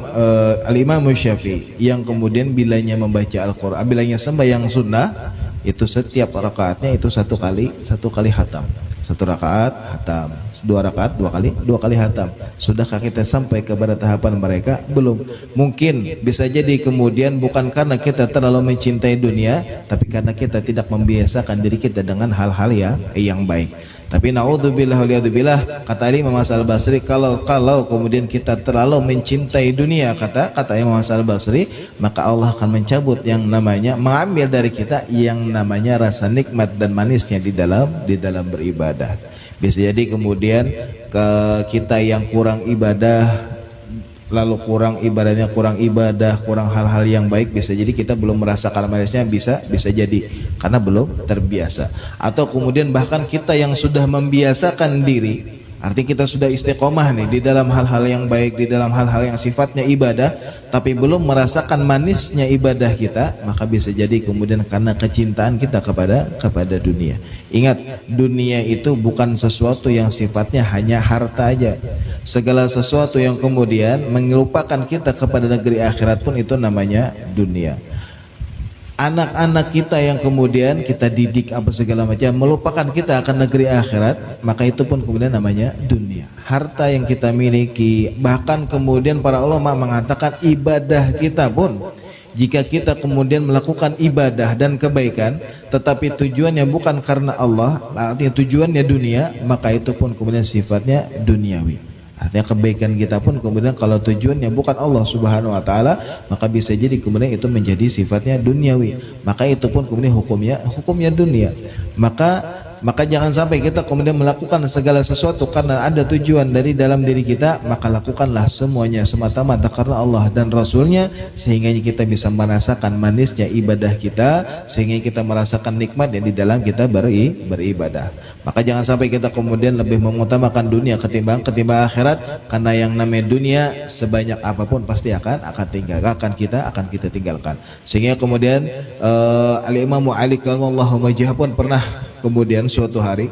Syafi'i yang kemudian bilanya membaca Al-Quran, bilanya sembahyang sunnah itu setiap rakaatnya itu satu kali hatam. 1 rakaat hatam, 2 rakaat 2 kali hatam. Sudahkah kita sampai kepada tahapan mereka? Belum. Mungkin bisa jadi kemudian bukan karena kita terlalu mencintai dunia, tapi karena kita tidak membiasakan diri kita dengan hal-hal yang baik. Tapi naudzubillah waliyadzubillah, kata Imam Hasan Al-Basri, kalau kemudian kita terlalu mencintai dunia, kata Imam Hasan Al-Basri, maka Allah akan mencabut yang namanya, mengambil dari kita yang namanya rasa nikmat dan manisnya di dalam beribadah. Bisa jadi kemudian kita yang kurang ibadah, lalu kurang ibadah, kurang hal-hal yang baik, bisa jadi kita belum merasakan manisnya, bisa jadi karena belum terbiasa. Atau kemudian bahkan kita yang sudah membiasakan diri, artinya kita sudah istiqomah nih di dalam hal-hal yang baik, di dalam hal-hal yang sifatnya ibadah, tapi belum merasakan manisnya ibadah kita, maka bisa jadi kemudian karena kecintaan kita kepada dunia. Ingat, dunia itu bukan sesuatu yang sifatnya hanya harta aja. Segala sesuatu yang kemudian melupakan kita kepada negeri akhirat pun itu namanya dunia. Anak-anak kita yang kemudian kita didik apa segala macam melupakan kita akan negeri akhirat, maka itu pun kemudian namanya dunia. Harta yang kita miliki, bahkan kemudian para ulama mengatakan ibadah kita pun, jika kita kemudian melakukan ibadah dan kebaikan tetapi tujuannya bukan karena Allah, artinya tujuannya dunia, maka itu pun kemudian sifatnya duniawi. Artinya kebaikan kita pun kemudian kalau tujuannya bukan Allah Subhanahu wa taala, maka bisa jadi kemudian itu menjadi sifatnya duniawi. Maka itu pun kemudian hukumnya dunia. Maka jangan sampai kita kemudian melakukan segala sesuatu karena ada tujuan dari dalam diri kita, maka lakukanlah semuanya semata-mata karena Allah dan Rasulnya, sehingga kita bisa merasakan manisnya ibadah kita, sehingga kita merasakan nikmat yang di dalam kita beribadah. Maka jangan sampai kita kemudian lebih mengutamakan dunia ketimbang akhirat, karena yang namanya dunia sebanyak apapun pasti akan kita tinggalkan. Sehingga kemudian Al-Imam Ali Karramallahu wajhahu pun pernah kemudian suatu hari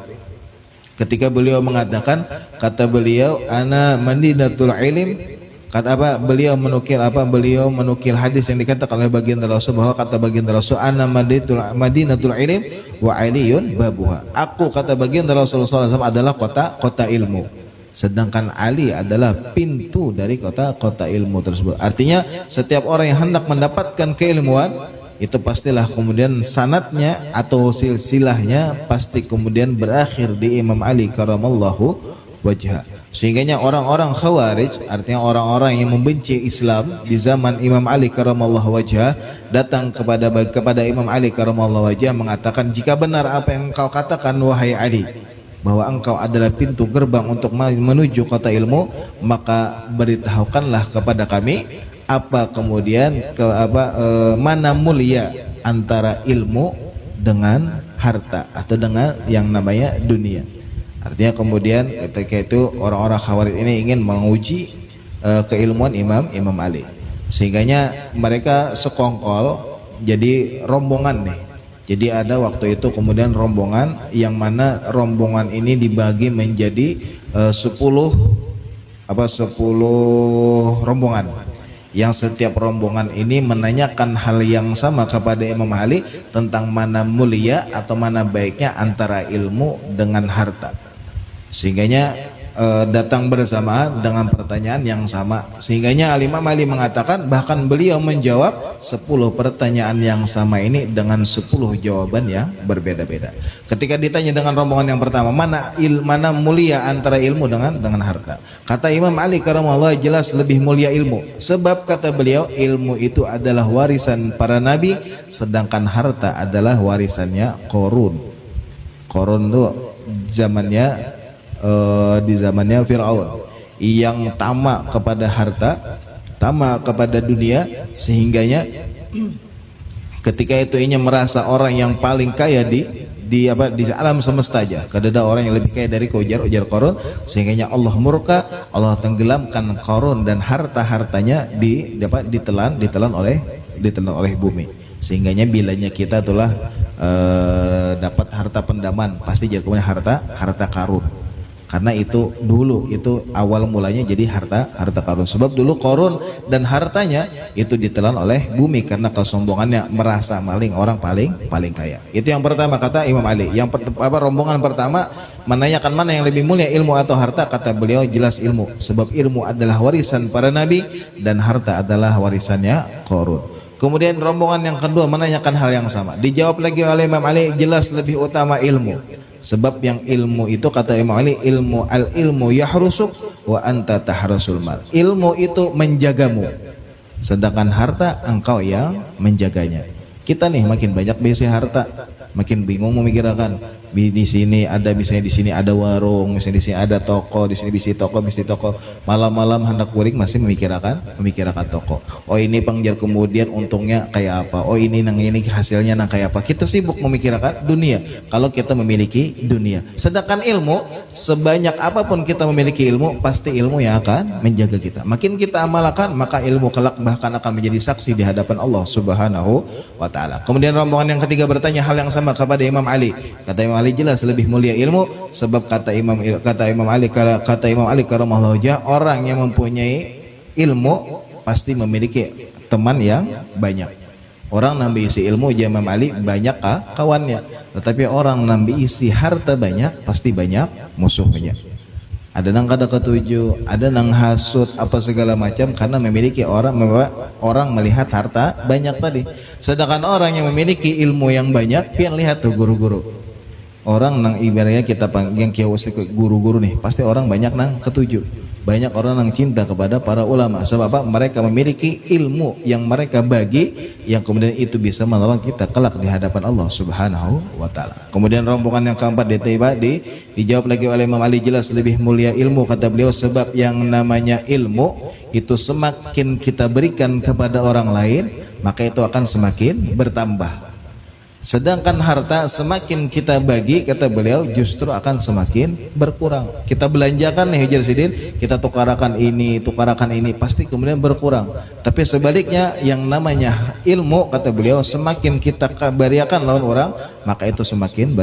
ketika beliau mengatakan, kata beliau, ana madinatul ilm, kata apa beliau menukil hadis yang dikatakan oleh baginda Rasul, bahwa kata baginda Rasul, ana madinatul ilm wa aliyun babuha, aku kata baginda Rasulullah SAW adalah kota ilmu, sedangkan Ali adalah pintu dari kota ilmu tersebut. Artinya setiap orang yang hendak mendapatkan keilmuan itu pastilah kemudian sanatnya atau silsilahnya pasti kemudian berakhir di Imam Ali Karramallahu wajhah. Sehingganya orang-orang Khawarij, artinya orang-orang yang membenci Islam di zaman Imam Ali Karramallahu wajhah, datang kepada Imam Ali Karramallahu wajhah mengatakan, jika benar apa yang engkau katakan wahai Ali, bahwa engkau adalah pintu gerbang untuk menuju kota ilmu, maka beritahukanlah kepada kami apa kemudian mana mulia antara ilmu dengan harta atau dengan yang namanya dunia. Artinya kemudian ketika itu orang-orang Khawarij ini ingin menguji keilmuan Imam Ali, sehingganya mereka sekongkol jadi rombongan nih. Jadi ada waktu itu kemudian rombongan yang mana rombongan ini dibagi menjadi 10 rombongan, yang setiap rombongan ini menanyakan hal yang sama kepada Imam Ali tentang mana mulia atau mana baiknya antara ilmu dengan harta. Sehingganya datang bersamaan dengan pertanyaan yang sama, sehingganya Imam Ali mengatakan, bahkan beliau menjawab 10 pertanyaan yang sama ini dengan 10 jawaban yang berbeda-beda. Ketika ditanya dengan rombongan yang pertama, mana mulia antara ilmu dengan harta, kata Imam Ali karramallahu jelas lebih mulia ilmu, sebab kata beliau, ilmu itu adalah warisan para nabi, sedangkan harta adalah warisannya Qarun. Qarun itu zamannya di zamannya Fir'aun. yang tamak kepada harta, tamak kepada dunia, sehingganya ketika itu ia merasa orang yang paling kaya di alam semesta aja. Kadada orang yang lebih kaya dari ujar Qarun, sehingganya Allah murka, Allah tenggelamkan Qarun dan harta-hartanya ditelan oleh bumi. Sehingganya bilanya kita itulah dapat harta pendaman, pasti jatuhnya harta karun. Karena itu dulu itu awal mulanya jadi harta karun. Sebab dulu Qarun dan hartanya itu ditelan oleh bumi karena kesombongannya, merasa maling orang paling kaya. Itu yang pertama kata Imam Ali. Yang rombongan pertama menanyakan mana yang lebih mulia, ilmu atau harta? Kata beliau jelas ilmu. Sebab ilmu adalah warisan para nabi dan harta adalah warisannya Qarun. Kemudian rombongan yang kedua menanyakan hal yang sama. Dijawab lagi oleh Imam Ali, jelas lebih utama ilmu. Sebab yang ilmu itu kata Imam Ali, ilmu yahrusuk wa anta tahrasul mal. Ilmu itu menjagamu, sedangkan harta engkau yang menjaganya. Kita nih makin banyak besi harta, makin bingung memikirkan. Di sini ada, misalnya di sini ada warung, misalnya di sini ada toko, di sini bisi toko. Malam-malam hendak kuring masih memikirkan toko. Oh ini pangjar kemudian untungnya kayak apa? Oh ini hasilnya nang kayak apa? Kita sibuk memikirkan dunia. Kalau kita memiliki dunia, sedangkan ilmu, sebanyak apapun kita memiliki ilmu, pasti ilmu yang akan menjaga kita. Makin kita amalkan, maka ilmu kelak bahkan akan menjadi saksi di hadapan Allah Subhanahu wa Ta'ala. Kemudian rombongan yang ketiga bertanya hal yang sama kepada Imam Ali. Kata Imam Ali, jelas lebih mulia ilmu. Sebab kata Imam Ali karamahullahu wajhah, orang yang mempunyai ilmu pasti memiliki teman yang banyak. Orang nambi isi ilmu Imam Ali banyak kawannya, tetapi orang nambi isi harta banyak pasti banyak musuhnya. Ada nang kada ketujuh, ada nang hasut apa segala macam karena memiliki orang melihat harta banyak tadi. Sedangkan orang yang memiliki ilmu yang banyak, pian lihat tuh guru-guru. Orang nang ibaratnya kita panggil yang kiawas guru-guru nih, pasti orang banyak nang ketujuh. Banyak orang yang cinta kepada para ulama. Sebab apa? Mereka memiliki ilmu yang mereka bagi, yang kemudian itu bisa menolong kita kelak di hadapan Allah Subhanahu wa Ta'ala. Kemudian rombongan yang keempat dijawab lagi oleh Imam Ali, jelas lebih mulia ilmu. Kata beliau, sebab yang namanya ilmu itu semakin kita berikan kepada orang lain, maka itu akan semakin bertambah. Sedangkan harta semakin kita bagi, kata beliau, justru akan semakin berkurang. Kita belanjakan nih Hajar Sidin, kita tukarakan ini, pasti kemudian berkurang. Tapi sebaliknya yang namanya ilmu, kata beliau, semakin kita beriakan lawan orang, maka itu semakin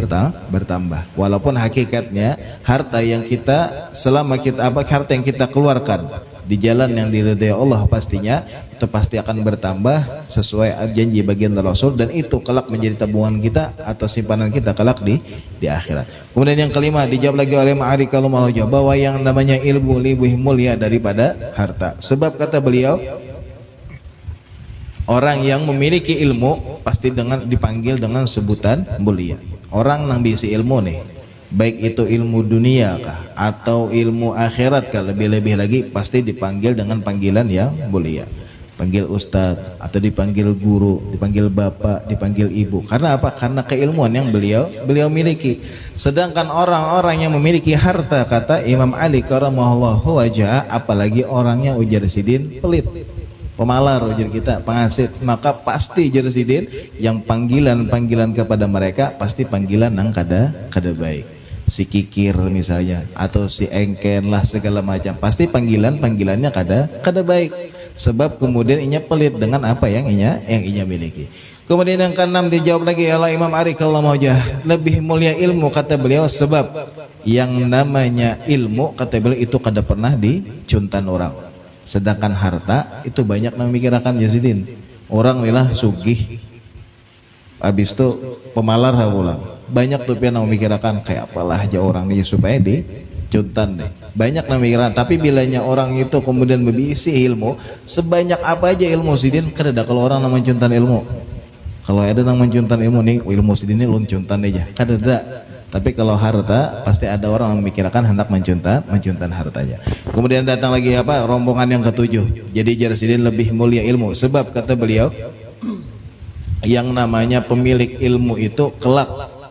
bertambah. Walaupun hakikatnya harta yang kita harta yang kita keluarkan di jalan yang diridhai Allah, pastinya itu pasti akan bertambah sesuai janji bagian Rasul, dan itu kelak menjadi tabungan kita atau simpanan kita kelak di akhirat. Kemudian yang kelima dijawab lagi oleh Ma'ari kalau mau jawab bahwa yang namanya ilmu lebih mulia daripada harta. Sebab kata beliau, orang yang memiliki ilmu pasti dipanggil dengan sebutan mulia. Orang yang bisa ilmu nih, baik itu ilmu dunia kah atau ilmu akhirat kah, lebih-lebih lagi pasti dipanggil dengan panggilan yang mulia. Panggil ustadz atau dipanggil guru, dipanggil bapak, dipanggil ibu. Karena apa? Karena keilmuan yang beliau miliki. Sedangkan orang-orang yang memiliki harta, kata Imam Ali karamahullahu wajhah, apalagi orangnya ujar sidin pelit, pemalar ujar kita, pengasit, maka pasti ujar sidin yang panggilan kepada mereka pasti panggilan yang kada baik. Si kikir misalnya atau si engken lah segala macam, pasti panggilannya kada baik. Sebab kemudian inya pelit dengan apa yang inya miliki. Kemudian yang keenam dijawab lagi oleh Imam Ari kallahu wajhah, lebih mulia ilmu, kata beliau, sebab yang namanya ilmu, kata beliau, itu kada pernah dicuntan orang. Sedangkan harta itu banyak memikirkan Yazidin. Orang lilah sugih, habis itu pemalar pulang. Banyak tuh yang memikirkan kayak apalah aja orang ini supaya dicuntan deh. Banyak memikirkan, tapi bilanya orang itu kemudian berisi ilmu, sebanyak apa aja ilmu sidin, kada kalau orang namanya cuntan ilmu. Kalau ada yang mencuntan ilmu nih, ilmu sidin ini lun cuntan aja, kada ada. Tapi kalau harta pasti ada orang yang memikirkan hendak mencuntan hartanya. Kemudian datang lagi rombongan yang ketujuh. Jadi jar sidin lebih mulia ilmu, sebab kata beliau yang namanya pemilik ilmu itu kelak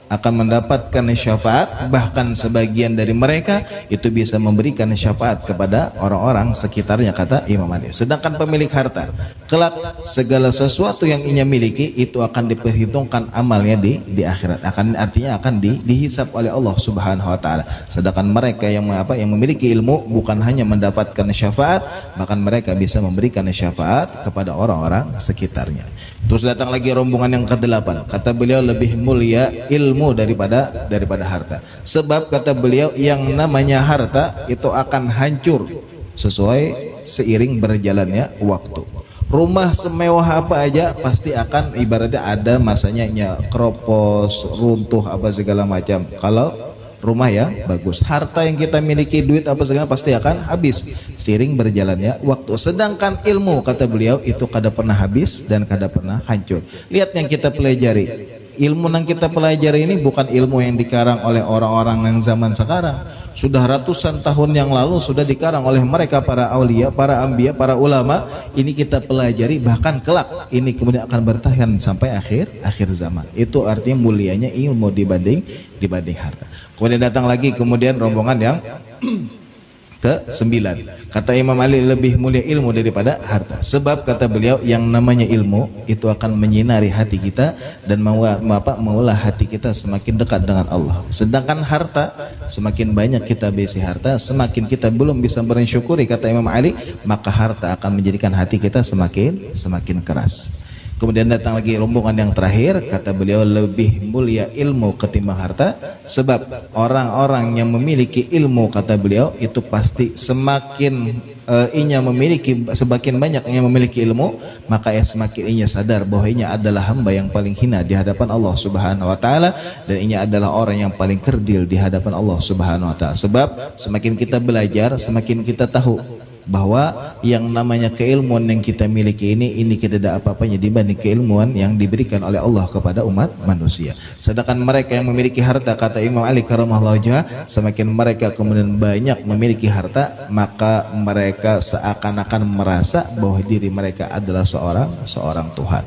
akan mendapatkan syafaat, bahkan sebagian dari mereka itu bisa memberikan syafaat kepada orang-orang sekitarnya, kata Imam Ali. Sedangkan pemilik harta kelak segala sesuatu yang ia miliki itu akan diperhitungkan amalnya di akhirat, artinya akan dihisab oleh Allah Subhanahu wa taala. Sedangkan mereka yang memiliki ilmu bukan hanya mendapatkan syafaat, bahkan mereka bisa memberikan syafaat kepada orang-orang sekitarnya. Terus datang lagi rombongan yang ke-8. Kata beliau, lebih mulia ilmu daripada harta. Sebab kata beliau, yang namanya harta itu akan hancur seiring berjalannya waktu. Rumah semewah apa aja pasti akan ibaratnya ada masanya keropos, runtuh apa segala macam. Kalau rumah ya bagus, harta yang kita miliki, duit apa segala pasti akan habis seiring berjalannya waktu. Sedangkan ilmu, kata beliau, itu kada pernah habis dan kada pernah hancur. Lihat yang kita pelajari, ilmu yang kita pelajari ini bukan ilmu yang dikarang oleh orang-orang yang zaman sekarang. Sudah ratusan tahun yang lalu sudah dikarang oleh mereka, para aulia, para ambia, para ulama. Ini kita pelajari, bahkan kelak ini kemudian akan bertahan sampai akhir zaman. Itu artinya mulianya ilmu dibanding harta. Kemudian datang lagi kemudian rombongan yang ke-9. Kata Imam Ali, lebih mulia ilmu daripada harta. Sebab kata beliau, yang namanya ilmu itu akan menyinari hati kita dan maulah hati kita semakin dekat dengan Allah. Sedangkan harta, semakin banyak kita besi harta, semakin kita belum bisa bersyukuri, kata Imam Ali, maka harta akan menjadikan hati kita semakin keras. Kemudian datang lagi rombongan yang terakhir, kata beliau, lebih mulia ilmu ketimbang harta. Sebab orang-orang yang memiliki ilmu, kata beliau, itu pasti semakin semakin banyak yang memiliki ilmu, maka semakin inya sadar bahwa inya adalah hamba yang paling hina di hadapan Allah Subhanahu wa taala, dan inya adalah orang yang paling kerdil di hadapan Allah Subhanahu wa taala. Sebab semakin kita belajar, semakin kita tahu bahwa yang namanya keilmuan yang kita miliki ini tidak ada apa-apanya dibanding keilmuan yang diberikan oleh Allah kepada umat manusia. Sedangkan mereka yang memiliki harta, kata Imam Ali karamahullah wajhah, semakin mereka kemudian banyak memiliki harta, maka mereka seakan-akan merasa bahwa diri mereka adalah seorang Tuhan.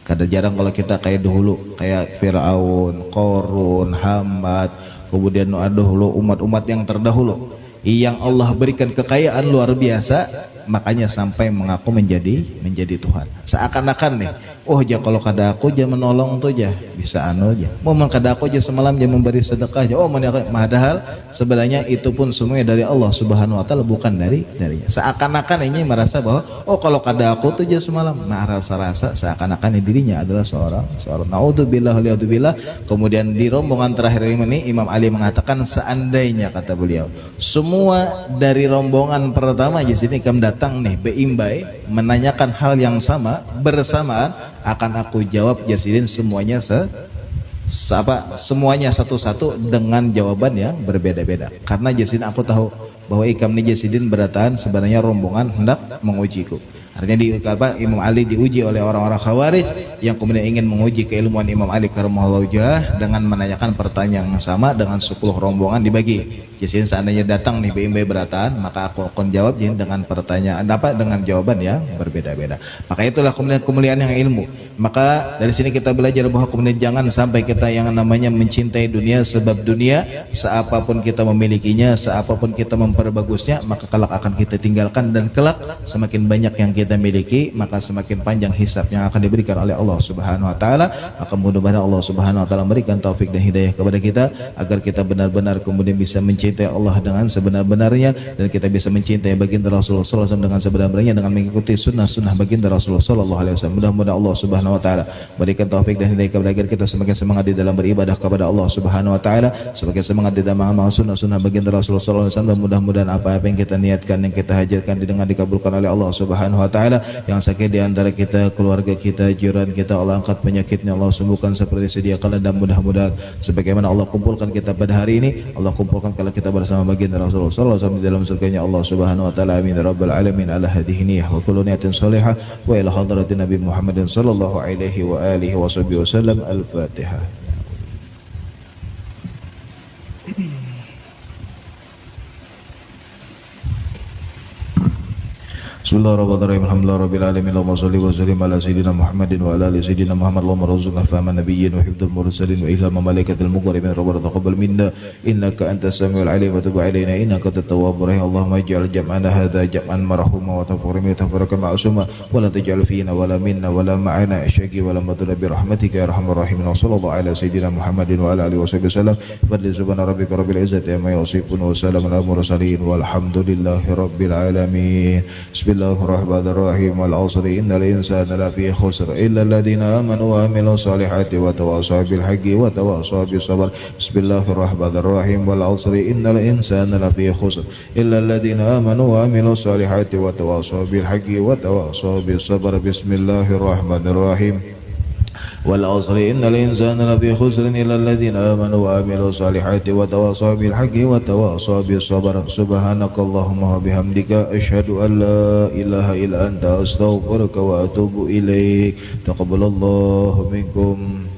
Kadang jarang kalau kita kayak dahulu, kayak Firaun, Qarun, Hamad, kemudian dahulu umat-umat yang terdahulu yang Allah berikan kekayaan luar biasa, makanya sampai mengaku menjadi Tuhan. Seakan-akan nih, oh ja kalau kada aku ja menolong tuh ja bisa aja. Mau kada aku ja semalam ja memberi sedekah ja. Oh padahal sebenarnya itu pun semuanya dari Allah Subhanahu wa taala, bukan darinya. Seakan-akan ini merasa bahwa oh kalau kada aku tuh ja semalam, rasa-rasa seakan-akan dirinya adalah seorang naudzubillah waliyadzubillah. Kemudian di rombongan terakhir ini Imam Ali mengatakan, seandainya, kata beliau, semua dari rombongan pertama di sini kam datang nih beimbai menanyakan hal yang sama bersamaan, akan aku jawab jasidin semuanya semuanya satu-satu dengan jawaban yang berbeda-beda. Karena jasidin aku tahu bahwa ikam nih jasidin berdataan sebenarnya rombongan hendak mengujiku. Artinya Imam Ali diuji oleh orang-orang Khawarij yang kemudian ingin menguji keilmuan Imam Ali karamahullah wajhah dengan menanyakan pertanyaan yang sama dengan 10 rombongan dibagi. Jadi seandainya datang nih BMB berataan, maka aku akan jawab dengan pertanyaan dengan jawaban yang berbeda-beda. Maka itulah kemudian kemuliaan yang ilmu. Maka dari sini kita belajar bahwa kemudian jangan sampai kita yang namanya mencintai dunia, sebab dunia seapapun kita memilikinya, seapapun kita memperbagusnya, maka kelak akan kita tinggalkan, dan kelak semakin banyak yang kita miliki, maka semakin panjang hisab yang akan diberikan oleh Allah Subhanahu wa taala. Maka mudah-mudahan Allah Subhanahu wa taala memberikan taufik dan hidayah kepada kita agar kita benar-benar kemudian bisa mencintai Allah dengan sebenar-benarnya, dan kita bisa mencintai baginda Rasulullah SAW dengan sebenar-benarnya dengan mengikuti sunnah-sunnah baginda Rasulullah SAW. Mudah-mudahan Allah Subhanahu wa taala berikan taufik dan hidayah kepada agar kita semakin semangat di dalam beribadah kepada Allah Subhanahu wa taala, semakin semangat di dalam mengamalkan sunnah-sunnah baginda Rasulullah SAW, dan mudah-mudahan apa-apa yang kita niatkan, yang kita hajatkan didengar dikabulkan oleh Allah Subhanahu wa taala. Yang sakit di antara kita, keluarga kita, jiran kita, Allah angkat penyakitnya, Allah sembuhkan seperti sedia kala, dan mudah-mudahan sebagaimana Allah kumpulkan kita pada hari ini, Allah kumpulkan kalau kita bersama baginda Rasulullah SAW di dalam surganya Allah Subhanahu wa taala. Amin ya rabbal alamin. Ala hadhihi niyyah wa kullu niyatin salihah wa ila hadratin Nabi Muhammadin sallallahu alaihi wa alihi wasallam. Al-Fatihah. Bismillahirrahmanirrahim. Alhamdulillahirabbil alamin. Allahumma shalli wa sallim ala sayyidina Muhammadin wa ala ali sayyidina Muhammad. Allahumma rzuqna fahma nabiyyin wa hifdzal mursalin wa ilhama malaikatil muqarrabin. Rabbana taqabbal minna innaka antas samiul alim wa tub alaina innaka antat tawwabur rahim. Allahumma ij'al jam'ana hadza jam'an marhuma wa tafarraqana ma'suma wa la taj'al fina wa la minna wa la ma'ana syaqi wa la maduna bi rahmatika ya arhamar rahimin. Sallallahu ala sayyidina Muhammadin wa ala alihi washabihi wasallam. Fadli subhana rabbika rabbil izzati amma yasifun wa salamun alal mursalin walhamdulillahi rabbil alamin. Bismillahirrahmanirrahim. Wal 'asri innal insana lafi khusr illa alladhina amanu wa amilus solihati wa tawassaw bil haqqi wa tawassaw bis sabr. Bismillahirrahmanirrahim. Wal 'asri innal insana lafi khusr illa alladhina amanu wa amilus solihati wa tawassaw bil haqqi wa tawassaw bis sabr. Bismillahirrahmanirrahim. Wal 'asri innal insana lafi khusrin illa alladhina amanu wa amilus solihati wa tawassaw bil haqqi wa tawassaw bis sabr. Subhanakallahumma wa bihamdika asyhadu an la ilaha illa anta astaghfiruka wa atubu ilaik. Taqabbalallahu minkum.